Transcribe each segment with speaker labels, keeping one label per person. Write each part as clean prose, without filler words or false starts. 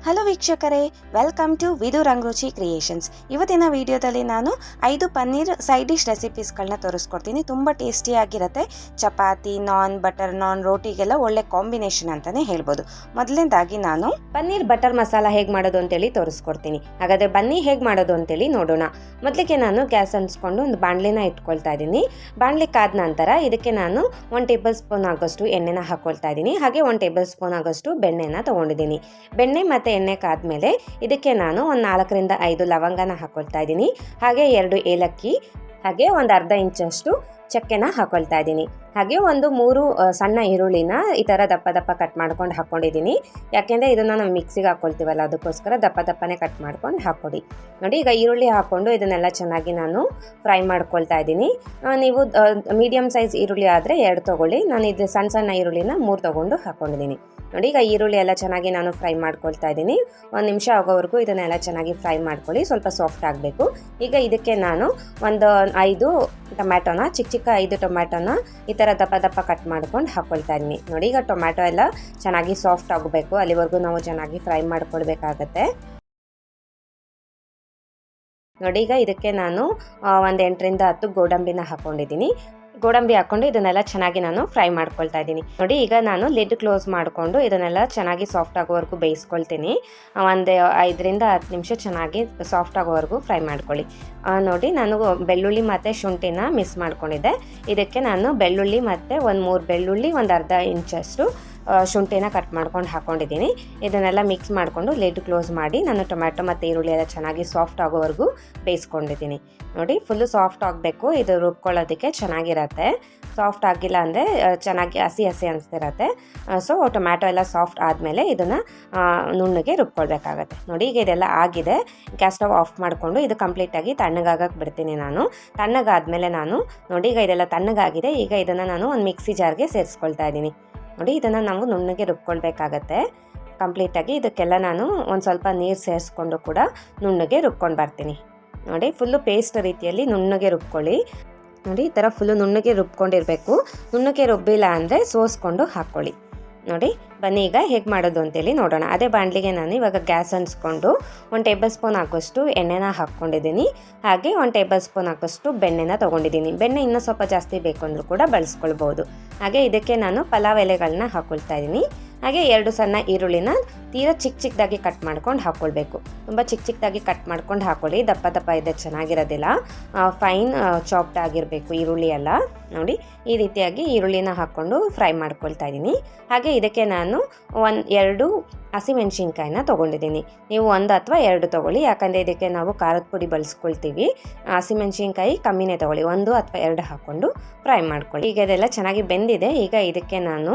Speaker 1: Hello ವೀಕ್ಷಕರೇ, welcome to ವಿದು ರಂಗರುಚಿ creations. ಇವತ್ತಿನ ವಿಡಿಯೋದಲ್ಲಿ ನಾನು 5 ಪನ್ನೀರ್ ಸೈಡ್ ಡಿಶ್ ರೆಸಿಪೀಸ್ಗಳನ್ನ ತೋರಿಸ್ಕೊಡ್ತೀನಿ. ತುಂಬ ಟೇಸ್ಟಿಯಾಗಿರುತ್ತೆ. ಚಪಾತಿ, ನಾನ್, ಬಟರ್ ನಾನ್, ರೋಟಿಗೆಲ್ಲ ಒಳ್ಳೆ ಕಾಂಬಿನೇಷನ್ ಅಂತಲೇ ಹೇಳ್ಬೋದು. ಮೊದಲನೇದಾಗಿ ನಾನು ಪನ್ನೀರ್ ಬಟರ್ ಮಸಾಲ ಹೇಗೆ ಮಾಡೋದು ಅಂತೇಳಿ ತೋರಿಸ್ಕೊಡ್ತೀನಿ. ಹಾಗಾದರೆ ಬನ್ನಿ ಹೇಗೆ ಮಾಡೋದು ಅಂತೇಳಿ ನೋಡೋಣ. ಮೊದಲಿಗೆ ನಾನು ಗ್ಯಾಸ್ ಹಂಚ್ಕೊಂಡು ಒಂದು ಬಾಣಲಿನ ಇಟ್ಕೊಳ್ತಾ ಇದ್ದೀನಿ. ಬಾಣಲಿ ಕಾದ ನಂತರ ಇದಕ್ಕೆ ನಾನು 1 ಟೇಬಲ್ ಸ್ಪೂನ್ ಆಗೋಷ್ಟು ಎಣ್ಣೆನ ಹಾಕ್ಕೊಳ್ತಾ ಇದ್ದೀನಿ. ಹಾಗೆ 1 ಟೇಬಲ್ ಸ್ಪೂನ್ ಆಗೋಷ್ಟು ಬೆಣ್ಣೆನ ತೊಗೊಂಡಿದ್ದೀನಿ. ಬೆಣ್ಣೆ ಮತ್ತು ಎಣ್ಣೆ ಕಾದ್ಮೇಲೆ ಇದಕ್ಕೆ ನಾನು ಒಂದು 4 ರಿಂದ 5 ಲವಂಗನ ಹಾಕೊಳ್ತಾ ಇದ್ದೀನಿ. ಹಾಗೆ 2 ಏಲಕ್ಕಿ, ಹಾಗೆ ಒಂದು ಅರ್ಧ ಇಂಚಷ್ಟು ಚಕ್ಕೆನ ಹಾಕೊಳ್ತಾ ಇದ್ದೀನಿ. ಹಾಗೆ ಒಂದು 3 ಸಣ್ಣ ಈರುಳ್ಳಿನ ಈ ಥರ ದಪ್ಪ ದಪ್ಪ ಕಟ್ ಮಾಡ್ಕೊಂಡು ಹಾಕ್ಕೊಂಡಿದ್ದೀನಿ. ಯಾಕೆಂದರೆ ಇದನ್ನು ನಾವು ಮಿಕ್ಸಿಗೆ ಹಾಕ್ಕೊಳ್ತೀವಲ್ಲ, ಅದಕ್ಕೋಸ್ಕರ ದಪ್ಪ ದಪ್ಪನೇ ಕಟ್ ಮಾಡ್ಕೊಂಡು ಹಾಕ್ಕೊಡಿ. ನೋಡಿ, ಈಗ ಈರುಳ್ಳಿ ಹಾಕ್ಕೊಂಡು ಇದನ್ನೆಲ್ಲ ಚೆನ್ನಾಗಿ ನಾನು ಫ್ರೈ ಮಾಡ್ಕೊಳ್ತಾ ಇದ್ದೀನಿ. ನೀವು ಮೀಡಿಯಮ್ ಸೈಜ್ ಈರುಳ್ಳಿ ಆದರೆ 2 ತೊಗೊಳ್ಳಿ. ನಾನು ಇದು ಸಣ್ಣ ಸಣ್ಣ ಈರುಳ್ಳಿನ 3 ತೊಗೊಂಡು ಹಾಕ್ಕೊಂಡಿದ್ದೀನಿ. ನೋಡಿ, ಈಗ ಈರುಳ್ಳಿ ಎಲ್ಲ ಚೆನ್ನಾಗಿ ನಾನು ಫ್ರೈ ಮಾಡ್ಕೊಳ್ತಾ ಇದ್ದೀನಿ. 1 ನಿಮಿಷ ಆಗೋವರೆಗೂ ಇದನ್ನೆಲ್ಲ ಚೆನ್ನಾಗಿ ಫ್ರೈ ಮಾಡ್ಕೊಳ್ಳಿ, ಸ್ವಲ್ಪ ಸಾಫ್ಟ್ ಆಗಬೇಕು. ಈಗ ಇದಕ್ಕೆ ನಾನು ಒಂದು 5 ಟೊಮ್ಯಾಟೋನ, ಚಿಕ್ಕ ಚಿಕ್ಕ 5 ಟೊಮ್ಯಾಟೋನ ಈ ಥರ ದಪ್ಪ ದಪ್ಪ ಕಟ್ ಮಾಡ್ಕೊಂಡು ಹಾಕ್ಕೊಳ್ತಾ ಇದ್ದೀನಿ. ನೋಡಿ, ಈಗ ಟೊಮ್ಯಾಟೊ ಎಲ್ಲ ಚೆನ್ನಾಗಿ ಸಾಫ್ಟ್ ಆಗಬೇಕು, ಅಲ್ಲಿವರೆಗೂ ನಾವು ಚೆನ್ನಾಗಿ ಫ್ರೈ ಮಾಡ್ಕೊಳ್ಬೇಕಾಗತ್ತೆ. ನೋಡಿ, ಈಗ ಇದಕ್ಕೆ ನಾನು ಒಂದು 8 ರಿಂದ 10 ಗೋಡಂಬಿನ ಹಾಕ್ಕೊಂಡಿದ್ದೀನಿ. ಗೋಡಂಬಿ ಹಾಕ್ಕೊಂಡು ಇದನ್ನೆಲ್ಲ ಚೆನ್ನಾಗಿ ನಾನು ಫ್ರೈ ಮಾಡ್ಕೊಳ್ತಾ ಇದ್ದೀನಿ. ನೋಡಿ, ಈಗ ನಾನು ಲಿಡ್ ಕ್ಲೋಸ್ ಮಾಡಿಕೊಂಡು ಇದನ್ನೆಲ್ಲ ಚೆನ್ನಾಗಿ ಸಾಫ್ಟ್ ಆಗೋವರೆಗೂ ಬೇಯಿಸ್ಕೊಳ್ತೀನಿ. ಒಂದು 5 ರಿಂದ 10 ನಿಮಿಷ ಚೆನ್ನಾಗಿ ಸಾಫ್ಟ್ ಆಗೋವರೆಗೂ ಫ್ರೈ ಮಾಡ್ಕೊಳ್ಳಿ. ನೋಡಿ, ನಾನು ಬೆಳ್ಳುಳ್ಳಿ ಮತ್ತು ಶುಂಠಿನ ಮಿಕ್ಸ್ ಮಾಡ್ಕೊಂಡಿದ್ದೆ. ಇದಕ್ಕೆ ನಾನು ಬೆಳ್ಳುಳ್ಳಿ ಮತ್ತು ಒಂದು 3 ಬೆಳ್ಳುಳ್ಳಿ, ಒಂದು ಅರ್ಧ ಇಂಚಷ್ಟು ಶುಂಠಿನ ಕಟ್ ಮಾಡ್ಕೊಂಡು ಹಾಕ್ಕೊಂಡಿದ್ದೀನಿ. ಇದನ್ನೆಲ್ಲ ಮಿಕ್ಸ್ ಮಾಡಿಕೊಂಡು ಲಿಡ್ ಕ್ಲೋಸ್ ಮಾಡಿ ನಾನು ಟೊಮ್ಯಾಟೊ ಮತ್ತು ಈರುಳ್ಳಿ ಎಲ್ಲ ಚೆನ್ನಾಗಿ ಸಾಫ್ಟ್ ಆಗೋವರೆಗೂ ಬೇಯಿಸ್ಕೊಂಡಿದ್ದೀನಿ. ನೋಡಿ, ಫುಲ್ಲು ಸಾಫ್ಟ್ ಆಗಬೇಕು, ಇದು ರುಬ್ಕೊಳ್ಳೋದಕ್ಕೆ ಚೆನ್ನಾಗಿರತ್ತೆ. ಸಾಫ್ಟ್ ಆಗಿಲ್ಲ ಅಂದರೆ ಚೆನ್ನಾಗಿ ಹಸಿ ಹಸಿ ಅನಿಸ್ತಿರತ್ತೆ. ಸೊ ಟೊಮ್ಯಾಟೊ ಎಲ್ಲ ಸಾಫ್ಟ್ ಆದಮೇಲೆ ಇದನ್ನು ನುಣ್ಣಗೆ ರುಬ್ಕೊಳ್ಬೇಕಾಗತ್ತೆ. ನೋಡಿ, ಈಗ ಇದೆಲ್ಲ ಆಗಿದೆ. ಗ್ಯಾಸ್ ಸ್ಟವ್ ಆಫ್ ಮಾಡಿಕೊಂಡು ಇದು ಕಂಪ್ಲೀಟಾಗಿ ತಣ್ಣಗಾಗಕ್ಕೆ ಬಿಡ್ತೀನಿ ನಾನು. ತಣ್ಣಗಾದ್ಮೇಲೆ ನಾನು ನೋಡಿ, ಈಗ ಇದೆಲ್ಲ ತಣ್ಣಗಾಗಿದೆ. ಈಗ ಇದನ್ನು ನಾನು ಒಂದು ಮಿಕ್ಸಿ ಜಾರ್ಗೆ ಸೇರಿಸ್ಕೊಳ್ತಾ ಇದ್ದೀನಿ. ನೋಡಿ, ಇದನ್ನು ನಾವು ನುಣ್ಣಗೆ ರುಬ್ಕೊಳ್ಬೇಕಾಗತ್ತೆ ಕಂಪ್ಲೀಟಾಗಿ. ಇದಕ್ಕೆಲ್ಲ ನಾನು ಒಂದು ಸ್ವಲ್ಪ ನೀರು ಸೇರಿಸ್ಕೊಂಡು ಕೂಡ ನುಣ್ಣಗೆ ರುಬ್ಕೊಂಡು ಬರ್ತೀನಿ. ನೋಡಿ, ಫುಲ್ಲು ಪೇಸ್ಟ್ ರೀತಿಯಲ್ಲಿ ನುಣ್ಣಗೆ ರುಬ್ಕೊಳ್ಳಿ. ನೋಡಿ, ಈ ಥರ ಫುಲ್ಲು ನುಣ್ಣಗೆ ರುಬ್ಕೊಂಡಿರಬೇಕು. ನುಣ್ಣಗೆ ರುಬ್ಬಿಲ್ಲ ಅಂದರೆ ಸೋಸ್ಕೊಂಡು ಹಾಕ್ಕೊಳ್ಳಿ. ನೋಡಿ, ಬನ್ನಿ ಈಗ ಹೇಗೆ ಮಾಡೋದು ಅಂತೇಳಿ ನೋಡೋಣ. ಅದೇ ಬಾಣಲಿಗೆ ನಾನು ಇವಾಗ ಗ್ಯಾಸ್ ಹಂಚ್ಕೊಂಡು 1 ಟೇಬಲ್ ಸ್ಪೂನ್ ಆಗೋಷ್ಟು ಎಣ್ಣೆನ ಹಾಕ್ಕೊಂಡಿದ್ದೀನಿ. ಹಾಗೆ 1 ಟೇಬಲ್ ಸ್ಪೂನ್ ಆಗೋಷ್ಟು ಬೆಣ್ಣೆನ ತೊಗೊಂಡಿದ್ದೀನಿ. ಬೆಣ್ಣೆ ಇನ್ನೂ ಸ್ವಲ್ಪ ಜಾಸ್ತಿ ಬೇಕು ಅಂದರೂ ಕೂಡ ಬಳಸ್ಕೊಳ್ಬೋದು. ಹಾಗೆ ಇದಕ್ಕೆ ನಾನು ಪಲಾವ್ ಎಲೆಗಳನ್ನ ಹಾಕ್ಕೊಳ್ತಾ ಇದ್ದೀನಿ. ಹಾಗೆ 2 ಸಣ್ಣ ಈರುಳ್ಳಿನ ತೀರಾ ಚಿಕ್ಕ ಚಿಕ್ಕದಾಗಿ ಕಟ್ ಮಾಡ್ಕೊಂಡು ಹಾಕ್ಕೊಳ್ಬೇಕು. ತುಂಬ ಚಿಕ್ಕ ಚಿಕ್ಕದಾಗಿ ಕಟ್ ಮಾಡ್ಕೊಂಡು ಹಾಕ್ಕೊಳ್ಳಿ, ದಪ್ಪ ದಪ್ಪ ಇದೆ ಚೆನ್ನಾಗಿರೋದಿಲ್ಲ. ಫೈನ್ ಚಾಪ್ಡ್ ಆಗಿರಬೇಕು ಈರುಳ್ಳಿ ಎಲ್ಲ. ನೋಡಿ, ಈ ರೀತಿಯಾಗಿ ಈರುಳ್ಳಿನ ಹಾಕ್ಕೊಂಡು ಫ್ರೈ ಮಾಡ್ಕೊಳ್ತಾ ಇದ್ದೀನಿ. ಹಾಗೆ ಇದಕ್ಕೆ ನಾನು 2 ಹಸಿಮೆಣ್ಸಿನ್ಕಾಯಿನ ತೊಗೊಂಡಿದ್ದೀನಿ. ನೀವು 1 ಅಥವಾ 2 ತೊಗೊಳ್ಳಿ, ಯಾಕಂದರೆ ಇದಕ್ಕೆ ನಾವು ಖಾರದ ಪುಡಿ ಬಳಸ್ಕೊಳ್ತೀವಿ. ಹಸಿಮೆಣ್ಸಿನ್ಕಾಯಿ ಕಮ್ಮಿನೇ ತೊಗೊಳ್ಳಿ, 1 ಅಥವಾ 2 ಹಾಕ್ಕೊಂಡು ಫ್ರೈ ಮಾಡ್ಕೊಳ್ಳಿ. ಈಗ ಇದೆಲ್ಲ ಚೆನ್ನಾಗಿ ಬೆಂದಿದೆ. ಈಗ ಇದಕ್ಕೆ ನಾನು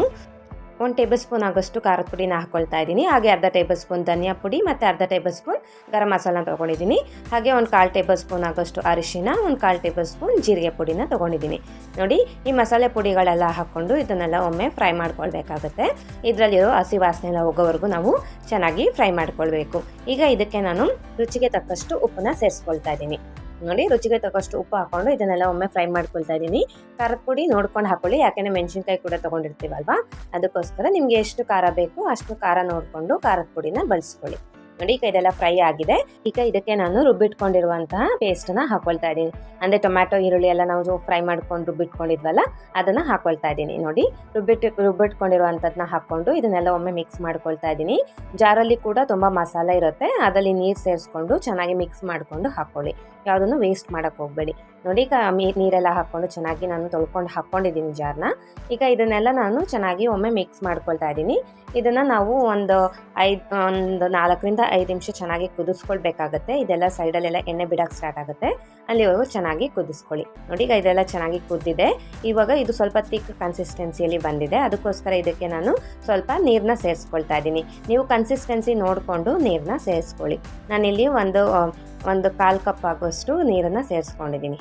Speaker 1: 1 ಟೇಬಲ್ ಸ್ಪೂನ್ ಆಗೋಷ್ಟು ಖಾರದ ಪುಡಿನ ಹಾಕ್ಕೊಳ್ತಾ ಇದ್ದೀನಿ. ಹಾಗೆ ಅರ್ಧ ಟೇಬಲ್ ಸ್ಪೂನ್ ಧನಿಯಾ ಪುಡಿ ಮತ್ತು ಅರ್ಧ ಟೇಬಲ್ ಸ್ಪೂನ್ ಗರಂ ಮಸಾಲ ತೊಗೊಂಡಿದ್ದೀನಿ. ಹಾಗೆ 1/4 ಟೇಬಲ್ ಸ್ಪೂನ್ ಆಗೋಷ್ಟು ಅರಿಶಿನ, 1/4 ಟೇಬಲ್ ಸ್ಪೂನ್ ಜೀರಿಗೆ ಪುಡಿನ ತೊಗೊಂಡಿದ್ದೀನಿ. ನೋಡಿ, ಈ ಮಸಾಲೆ ಪುಡಿಗಳೆಲ್ಲ ಹಾಕ್ಕೊಂಡು ಇದನ್ನೆಲ್ಲ ಒಮ್ಮೆ ಫ್ರೈ ಮಾಡ್ಕೊಳ್ಬೇಕಾಗತ್ತೆ. ಇದರಲ್ಲಿರೋ ಹಸಿ ವಾಸನೆ ಎಲ್ಲ ಹೋಗೋವರೆಗೂ ನಾವು ಚೆನ್ನಾಗಿ ಫ್ರೈ ಮಾಡ್ಕೊಳ್ಬೇಕು. ಈಗ ಇದಕ್ಕೆ ನಾನು ರುಚಿಗೆ ತಕ್ಕಷ್ಟು ಉಪ್ಪನ್ನ ಸೇರಿಸ್ಕೊಳ್ತಾ ಇದ್ದೀನಿ. ನೋಡಿ, ರುಚಿಗೆ ತಕ್ಕಷ್ಟು ಉಪ್ಪು ಹಾಕ್ಕೊಂಡು ಇದನ್ನೆಲ್ಲ ಒಮ್ಮೆ ಫ್ರೈ ಮಾಡ್ಕೊಳ್ತಾ ಇದ್ದೀನಿ. ಖಾರದ ಪುಡಿ ನೋಡ್ಕೊಂಡು ಹಾಕ್ಕೊಳ್ಳಿ, ಯಾಕೆಂದರೆ ಮೆಣಸಿನ್ಕಾಯಿ ಕೂಡ ತೊಗೊಂಡಿರ್ತೀವಲ್ವಾ, ಅದಕ್ಕೋಸ್ಕರ ನಿಮಗೆ ಎಷ್ಟು ಖಾರ ಬೇಕು ಅಷ್ಟು ಖಾರ ನೋಡಿಕೊಂಡು ಖಾರದ ಪುಡಿನ ಬಳಸ್ಕೊಳ್ಳಿ. ನೋಡಿ, ಈಗ ಇದೆಲ್ಲ ಫ್ರೈ ಆಗಿದೆ. ಈಗ ಇದಕ್ಕೆ ನಾನು ರುಬ್ಬಿಟ್ಕೊಂಡಿರುವಂತಹ ಪೇಸ್ಟನ್ನ ಹಾಕ್ಕೊಳ್ತಾ ಇದ್ದೀನಿ. ಅಂದರೆ ಟೊಮ್ಯಾಟೊ ಈರುಳ್ಳಿ ಎಲ್ಲ ನಾವು ಫ್ರೈ ಮಾಡ್ಕೊಂಡು ರುಬ್ಬಿಟ್ಕೊಂಡಿದ್ವಲ್ಲ, ಅದನ್ನು ಹಾಕ್ಕೊಳ್ತಾ ಇದ್ದೀನಿ. ನೋಡಿ, ರುಬ್ಬಿಟ್ಕೊಂಡಿರುವಂಥದ್ದನ್ನ ಹಾಕ್ಕೊಂಡು ಇದನ್ನೆಲ್ಲ ಒಮ್ಮೆ ಮಿಕ್ಸ್ ಮಾಡ್ಕೊಳ್ತಾ ಇದ್ದೀನಿ. ಜಾರಲ್ಲಿ ಕೂಡ ತುಂಬ ಮಸಾಲ ಇರುತ್ತೆ, ಅದರಲ್ಲಿ ನೀರು ಸೇರಿಸ್ಕೊಂಡು ಚೆನ್ನಾಗಿ ಮಿಕ್ಸ್ ಮಾಡಿಕೊಂಡು ಹಾಕ್ಕೊಳ್ಳಿ. ಯಾವುದನ್ನು ವೇಸ್ಟ್ ಮಾಡೋಕ್ಕೆ ಹೋಗಬೇಡಿ. ನೋಡಿ, ಈಗ ನೀರೆಲ್ಲ ಹಾಕ್ಕೊಂಡು ಚೆನ್ನಾಗಿ ನಾನು ತೊಳ್ಕೊಂಡು ಹಾಕ್ಕೊಂಡಿದ್ದೀನಿ ಜಾರ್ನ. ಈಗ ಇದನ್ನೆಲ್ಲ ನಾನು ಚೆನ್ನಾಗಿ ಒಮ್ಮೆ ಮಿಕ್ಸ್ ಮಾಡ್ಕೊಳ್ತಾ ಇದ್ದೀನಿ. ಇದನ್ನು ನಾವು ಒಂದು 4 ರಿಂದ 5 ನಿಮಿಷ ಚೆನ್ನಾಗಿ ಕುದಿಸ್ಕೊಳ್ಬೇಕಾಗತ್ತೆ. ಇದೆಲ್ಲ ಸೈಡಲ್ಲೆಲ್ಲ ಎಣ್ಣೆ ಬಿಡೋಕ್ಕೆ ಸ್ಟಾರ್ಟ್ ಆಗುತ್ತೆ, ಅಲ್ಲಿವರೆಗೂ ಚೆನ್ನಾಗಿ ಕುದಿಸ್ಕೊಳ್ಳಿ. ನೋಡಿ, ಈಗ ಇದೆಲ್ಲ ಚೆನ್ನಾಗಿ ಕುದ್ದಿದೆ. ಇವಾಗ ಇದು ಸ್ವಲ್ಪ ತಿಕ್ ಕನ್ಸಿಸ್ಟೆನ್ಸಿಯಲ್ಲಿ ಬಂದಿದೆ, ಅದಕ್ಕೋಸ್ಕರ ಇದಕ್ಕೆ ನಾನು ಸ್ವಲ್ಪ ನೀರನ್ನ ಸೇರಿಸ್ಕೊಳ್ತಾ ಇದ್ದೀನಿ. ನೀವು ಕನ್ಸಿಸ್ಟೆನ್ಸಿ ನೋಡಿಕೊಂಡು ನೀರನ್ನ ಸೇರಿಸ್ಕೊಳ್ಳಿ. ನಾನಿಲ್ಲಿ ಒಂದು 1/4 ಕಪ್ ಆಗೋಷ್ಟು ನೀರನ್ನು ಸೇರಿಸ್ಕೊಂಡಿದ್ದೀನಿ.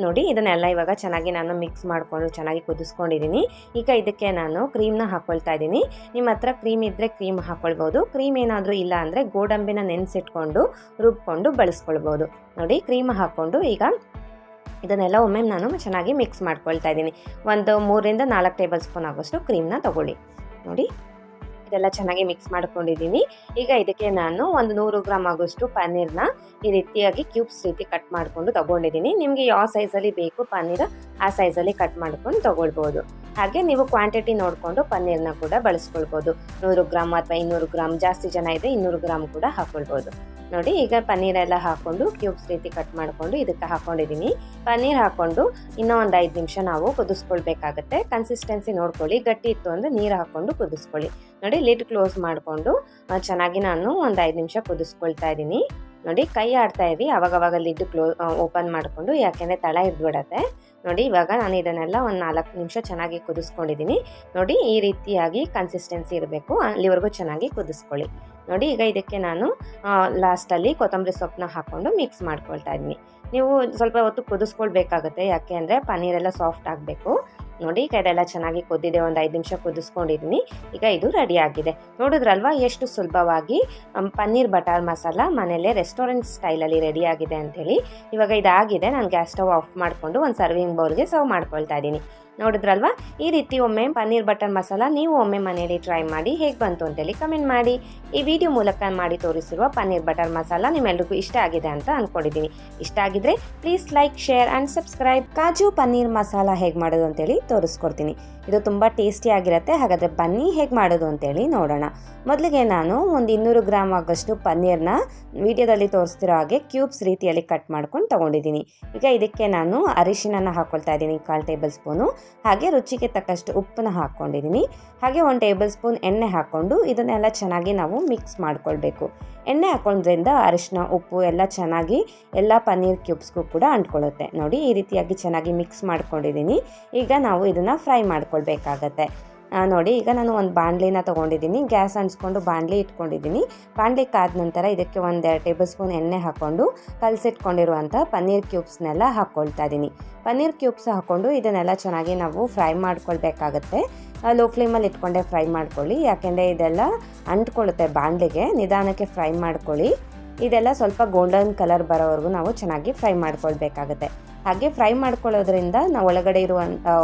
Speaker 1: ನೋಡಿ, ಇದನ್ನೆಲ್ಲ ಇವಾಗ ಚೆನ್ನಾಗಿ ನಾನು ಮಿಕ್ಸ್ ಮಾಡಿಕೊಂಡು ಚೆನ್ನಾಗಿ ಕುದಿಸ್ಕೊಂಡಿದ್ದೀನಿ. ಈಗ ಇದಕ್ಕೆ ನಾನು ಕ್ರೀಮ್ನ ಹಾಕ್ಕೊಳ್ತಾ ಇದ್ದೀನಿ. ನಿಮ್ಮ ಹತ್ರ ಕ್ರೀಮ್ ಇದ್ದರೆ ಕ್ರೀಮ್ ಹಾಕ್ಕೊಳ್ಬೋದು. ಕ್ರೀಮ್ ಏನಾದರೂ ಇಲ್ಲ ಅಂದರೆ ಗೋಡಂಬಿನ ನೆನೆಸಿಟ್ಕೊಂಡು ರುಬ್ಕೊಂಡು ಬಳಸ್ಕೊಳ್ಬೋದು. ನೋಡಿ, ಕ್ರೀಮ್ ಹಾಕ್ಕೊಂಡು ಈಗ ಇದನ್ನೆಲ್ಲ ಒಮ್ಮೆ ನಾನು ಚೆನ್ನಾಗಿ ಮಿಕ್ಸ್ ಮಾಡ್ಕೊಳ್ತಾ ಇದ್ದೀನಿ. ಒಂದು 3 ರಿಂದ 4 ಟೇಬಲ್ ಸ್ಪೂನ್ ಆಗೋಷ್ಟು ಕ್ರೀಮ್ನ ತೊಗೊಳ್ಳಿ. ನೋಡಿ, ಇದೆಲ್ಲ ಚೆನ್ನಾಗಿ ಮಿಕ್ಸ್ ಮಾಡ್ಕೊಂಡಿದ್ದೀನಿ. ಈಗ ಇದಕ್ಕೆ ನಾನು ಒಂದು 100 ಗ್ರಾಮ್ ಆಗೋಷ್ಟು ಪನ್ನೀರ್ನ ಈ ರೀತಿಯಾಗಿ ಕ್ಯೂಬ್ಸ್ ರೀತಿ ಕಟ್ ಮಾಡಿಕೊಂಡು ತೊಗೊಂಡಿದ್ದೀನಿ. ನಿಮಗೆ ಯಾವ ಸೈಜಲ್ಲಿ ಬೇಕು ಪನ್ನೀರ್ ಆ ಸೈಜಲ್ಲಿ ಕಟ್ ಮಾಡ್ಕೊಂಡು ತೊಗೊಳ್ಬೋದು. ಹಾಗೆ ನೀವು ಕ್ವಾಂಟಿಟಿ ನೋಡಿಕೊಂಡು ಪನ್ನೀರ್ನ ಕೂಡ ಬಳಸ್ಕೊಳ್ಬೋದು. 100 ಗ್ರಾಮ್ ಅಥವಾ 200 ಗ್ರಾಮ್, ಜಾಸ್ತಿ ಜನ ಇದ್ದರೆ 200 ಗ್ರಾಮ್ ಕೂಡ ಹಾಕ್ಕೊಳ್ಬೋದು. ನೋಡಿ ಈಗ ಪನ್ನೀರೆಲ್ಲ ಹಾಕ್ಕೊಂಡು ಕ್ಯೂಬ್ಸ್ ರೀತಿ ಕಟ್ ಮಾಡಿಕೊಂಡು ಇದಕ್ಕೆ ಹಾಕ್ಕೊಂಡಿದ್ದೀನಿ. ಪನ್ನೀರ್ ಹಾಕ್ಕೊಂಡು ಇನ್ನೂ ಒಂದು 5 ನಿಮಿಷ ನಾವು ಕುದಿಸ್ಕೊಳ್ಬೇಕಾಗತ್ತೆ. ಕನ್ಸಿಸ್ಟೆನ್ಸಿ ನೋಡ್ಕೊಳ್ಳಿ, ಗಟ್ಟಿ ಇತ್ತು ಅಂದರೆ ನೀರು ಹಾಕ್ಕೊಂಡು ಕುದಿಸ್ಕೊಳ್ಳಿ. ನೋಡಿ ಲಿಡ್ ಕ್ಲೋಸ್ ಮಾಡಿಕೊಂಡು ಚೆನ್ನಾಗಿ ನಾನು ಒಂದು 5 ನಿಮಿಷ ಕುದಿಸ್ಕೊಳ್ತಾ ಇದ್ದೀನಿ. ನೋಡಿ ಕೈ ಆಡ್ತಾ ಇದ್ವಿ, ಅವಾಗವಾಗ ಲಿಡ್ ಓಪನ್ ಮಾಡಿಕೊಂಡು, ಯಾಕೆಂದರೆ ತಳ ಹಿಡ್ಬಿಡತ್ತೆ. ನೋಡಿ ಇವಾಗ ನಾನು ಇದನ್ನೆಲ್ಲ ಒಂದು 4 ನಿಮಿಷ ಚೆನ್ನಾಗಿ ಕುದಿಸ್ಕೊಂಡಿದ್ದೀನಿ. ನೋಡಿ ಈ ರೀತಿಯಾಗಿ ಕನ್ಸಿಸ್ಟೆನ್ಸಿ ಇರಬೇಕು, ಅಲ್ಲಿವರೆಗೂ ಚೆನ್ನಾಗಿ ಕುದಿಸ್ಕೊಳ್ಳಿ. ನೋಡಿ ಈಗ ಇದಕ್ಕೆ ನಾನು ಲಾಸ್ಟಲ್ಲಿ ಕೊತ್ತಂಬರಿ ಸೊಪ್ಪನ್ನ ಹಾಕ್ಕೊಂಡು ಮಿಕ್ಸ್ ಮಾಡ್ಕೊಳ್ತಾ ಇದ್ದೀನಿ. ನೀವು ಸ್ವಲ್ಪ ಹೊತ್ತು ಕುದಿಸ್ಕೊಳ್ಬೇಕಾಗುತ್ತೆ, ಯಾಕೆ ಅಂದರೆ ಪನ್ನೀರೆಲ್ಲ ಸಾಫ್ಟ್ ಆಗಬೇಕು. ನೋಡಿ ಈಗ ಇದೆಲ್ಲ ಚೆನ್ನಾಗಿ ಕುದ್ದಿದೆ, ಒಂದು 5 ನಿಮಿಷ ಕುದಿಸ್ಕೊಂಡಿದ್ದೀನಿ. ಈಗ ಇದು ರೆಡಿ ಆಗಿದೆ. ನೋಡಿದ್ರಲ್ವಾ ಎಷ್ಟು ಸುಲಭವಾಗಿ ಪನ್ನೀರ್ ಬಟರ್ ಮಸಾಲ ಮನೆಯಲ್ಲೇ ರೆಸ್ಟೋರೆಂಟ್ ಸ್ಟೈಲಲ್ಲಿ ರೆಡಿ ಆಗಿದೆ ಅಂಥೇಳಿ. ಇವಾಗ ಇದಾಗಿದೆ, ನಾನು ಗ್ಯಾಸ್ ಸ್ಟವ್ ಆಫ್ ಮಾಡಿಕೊಂಡು ಒಂದು ಸರ್ವಿಂಗ್ ಬೌಲ್ಗೆ ಸರ್ವ್ ಮಾಡ್ಕೊಳ್ತಾ ಇದ್ದೀನಿ. ನೋಡಿದ್ರಲ್ವಾ, ಈ ರೀತಿ ಒಮ್ಮೆ ಪನ್ನೀರ್ ಬಟರ್ ಮಸಾಲ ನೀವು ಒಮ್ಮೆ ಮನೆಯಲ್ಲಿ ಟ್ರೈ ಮಾಡಿ ಹೇಗೆ ಬಂತು ಅಂತೇಳಿ ಕಮೆಂಟ್ ಮಾಡಿ. ಈ ವಿಡಿಯೋ ಮೂಲಕ ಮಾಡಿ ತೋರಿಸಿರುವ ಪನ್ನೀರ್ ಬಟರ್ ಮಸಾಲ ನಿಮ್ಮೆಲ್ರಿಗೂ ಇಷ್ಟ ಆಗಿದೆ ಅಂತ ಅಂದ್ಕೊಂಡಿದ್ದೀನಿ. ಇಷ್ಟ ಆಗಿದ್ರೆ please like, share and subscribe. ಕಾಜು ಪನ್ನೀರ್ ಮಸಾಲ ಹೇಗೆ ಮಾಡೋದು ಅಂತೇಳಿ ತೋರಿಸ್ಕೊಡ್ತೀನಿ. ಇದು ತುಂಬ ಟೇಸ್ಟಿಯಾಗಿರುತ್ತೆ. ಹಾಗಾದರೆ ಬನ್ನಿ ಹೇಗೆ ಮಾಡೋದು ಅಂತೇಳಿ ನೋಡೋಣ. ಮೊದಲಿಗೆ ನಾನು ಒಂದು 200 ಗ್ರಾಮ್ ಆಗೋಷ್ಟು ಪನ್ನೀರ್ನ ವಿಡಿಯೋದಲ್ಲಿ ತೋರಿಸ್ತಿರೋ ಹಾಗೆ ಕ್ಯೂಬ್ಸ್ ರೀತಿಯಲ್ಲಿ ಕಟ್ ಮಾಡ್ಕೊಂಡು ತೊಗೊಂಡಿದ್ದೀನಿ. ಈಗ ಇದಕ್ಕೆ ನಾನು ಅರಿಶಿನ ಹಾಕ್ಕೊಳ್ತಾ ಇದ್ದೀನಿ, 1/4 ಟೇಬಲ್ ಸ್ಪೂನು. ಹಾಗೆ ರುಚಿಗೆ ತಕ್ಕಷ್ಟು ಉಪ್ಪನ್ನ ಹಾಕ್ಕೊಂಡಿದ್ದೀನಿ. ಹಾಗೆ 1 ಟೇಬಲ್ ಸ್ಪೂನ್ ಎಣ್ಣೆ ಹಾಕ್ಕೊಂಡು ಇದನ್ನೆಲ್ಲ ಚೆನ್ನಾಗಿ ನಾವು ಮಿಕ್ಸ್ ಮಾಡ್ಕೊಳ್ಬೇಕು. ಎಣ್ಣೆ ಹಾಕೋದ್ರಿಂದ ಅರಿಶಿನ, ಉಪ್ಪು ಎಲ್ಲ ಚೆನ್ನಾಗಿ ಎಲ್ಲ ಪನ್ನೀರ್ ಕ್ಯೂಬ್ಸ್ಗೂ ಕೂಡ ಅಂಟ್ಕೊಳ್ಳುತ್ತೆ. ನೋಡಿ ಈ ರೀತಿಯಾಗಿ ಚೆನ್ನಾಗಿ ಮಿಕ್ಸ್ ಮಾಡ್ಕೊಂಡಿದ್ದೀನಿ. ಈಗ ನಾವು ಇದನ್ನು ಫ್ರೈ ಮಾಡ್ಕೊಳ್ಬೇಕಾಗತ್ತೆ. ನೋಡಿ ಈಗ ನಾನು ಒಂದು ಬಾಣಲಿನ ತೊಗೊಂಡಿದ್ದೀನಿ. ಗ್ಯಾಸ್ ಅಂಟಿಸ್ಕೊಂಡು ಬಾಣಲಿ ಇಟ್ಕೊಂಡಿದ್ದೀನಿ. ಬಾಣಲಿ ಕಾದ ನಂತರ ಇದಕ್ಕೆ 1 ಟೇಬಲ್ ಸ್ಪೂನ್ ಎಣ್ಣೆ ಹಾಕ್ಕೊಂಡು ಕಲಸಿಟ್ಕೊಂಡಿರುವಂಥ ಪನ್ನೀರ್ ಕ್ಯೂಬ್ಸ್ನೆಲ್ಲ ಹಾಕ್ಕೊಳ್ತಾ ಇದ್ದೀನಿ. ಪನ್ನೀರ್ ಕ್ಯೂಬ್ಸ್ ಹಾಕ್ಕೊಂಡು ಇದನ್ನೆಲ್ಲ ಚೆನ್ನಾಗಿ ನಾವು ಫ್ರೈ ಮಾಡ್ಕೊಳ್ಬೇಕಾಗತ್ತೆ. ಲೋ ಫ್ಲೇಮಲ್ಲಿ ಇಟ್ಕೊಂಡೆ ಫ್ರೈ ಮಾಡ್ಕೊಳ್ಳಿ, ಯಾಕೆಂದರೆ ಇದೆಲ್ಲ ಅಂಟ್ಕೊಳ್ಳುತ್ತೆ ಬಾಣಲಿಗೆ. ನಿಧಾನಕ್ಕೆ ಫ್ರೈ ಮಾಡ್ಕೊಳ್ಳಿ. ಇದೆಲ್ಲ ಸ್ವಲ್ಪ ಗೋಲ್ಡನ್ ಕಲರ್ ಬರೋವರೆಗೂ ನಾವು ಚೆನ್ನಾಗಿ ಫ್ರೈ ಮಾಡ್ಕೊಳ್ಬೇಕಾಗತ್ತೆ. ಹಾಗೆ ಫ್ರೈ ಮಾಡ್ಕೊಳ್ಳೋದ್ರಿಂದ ನಾವು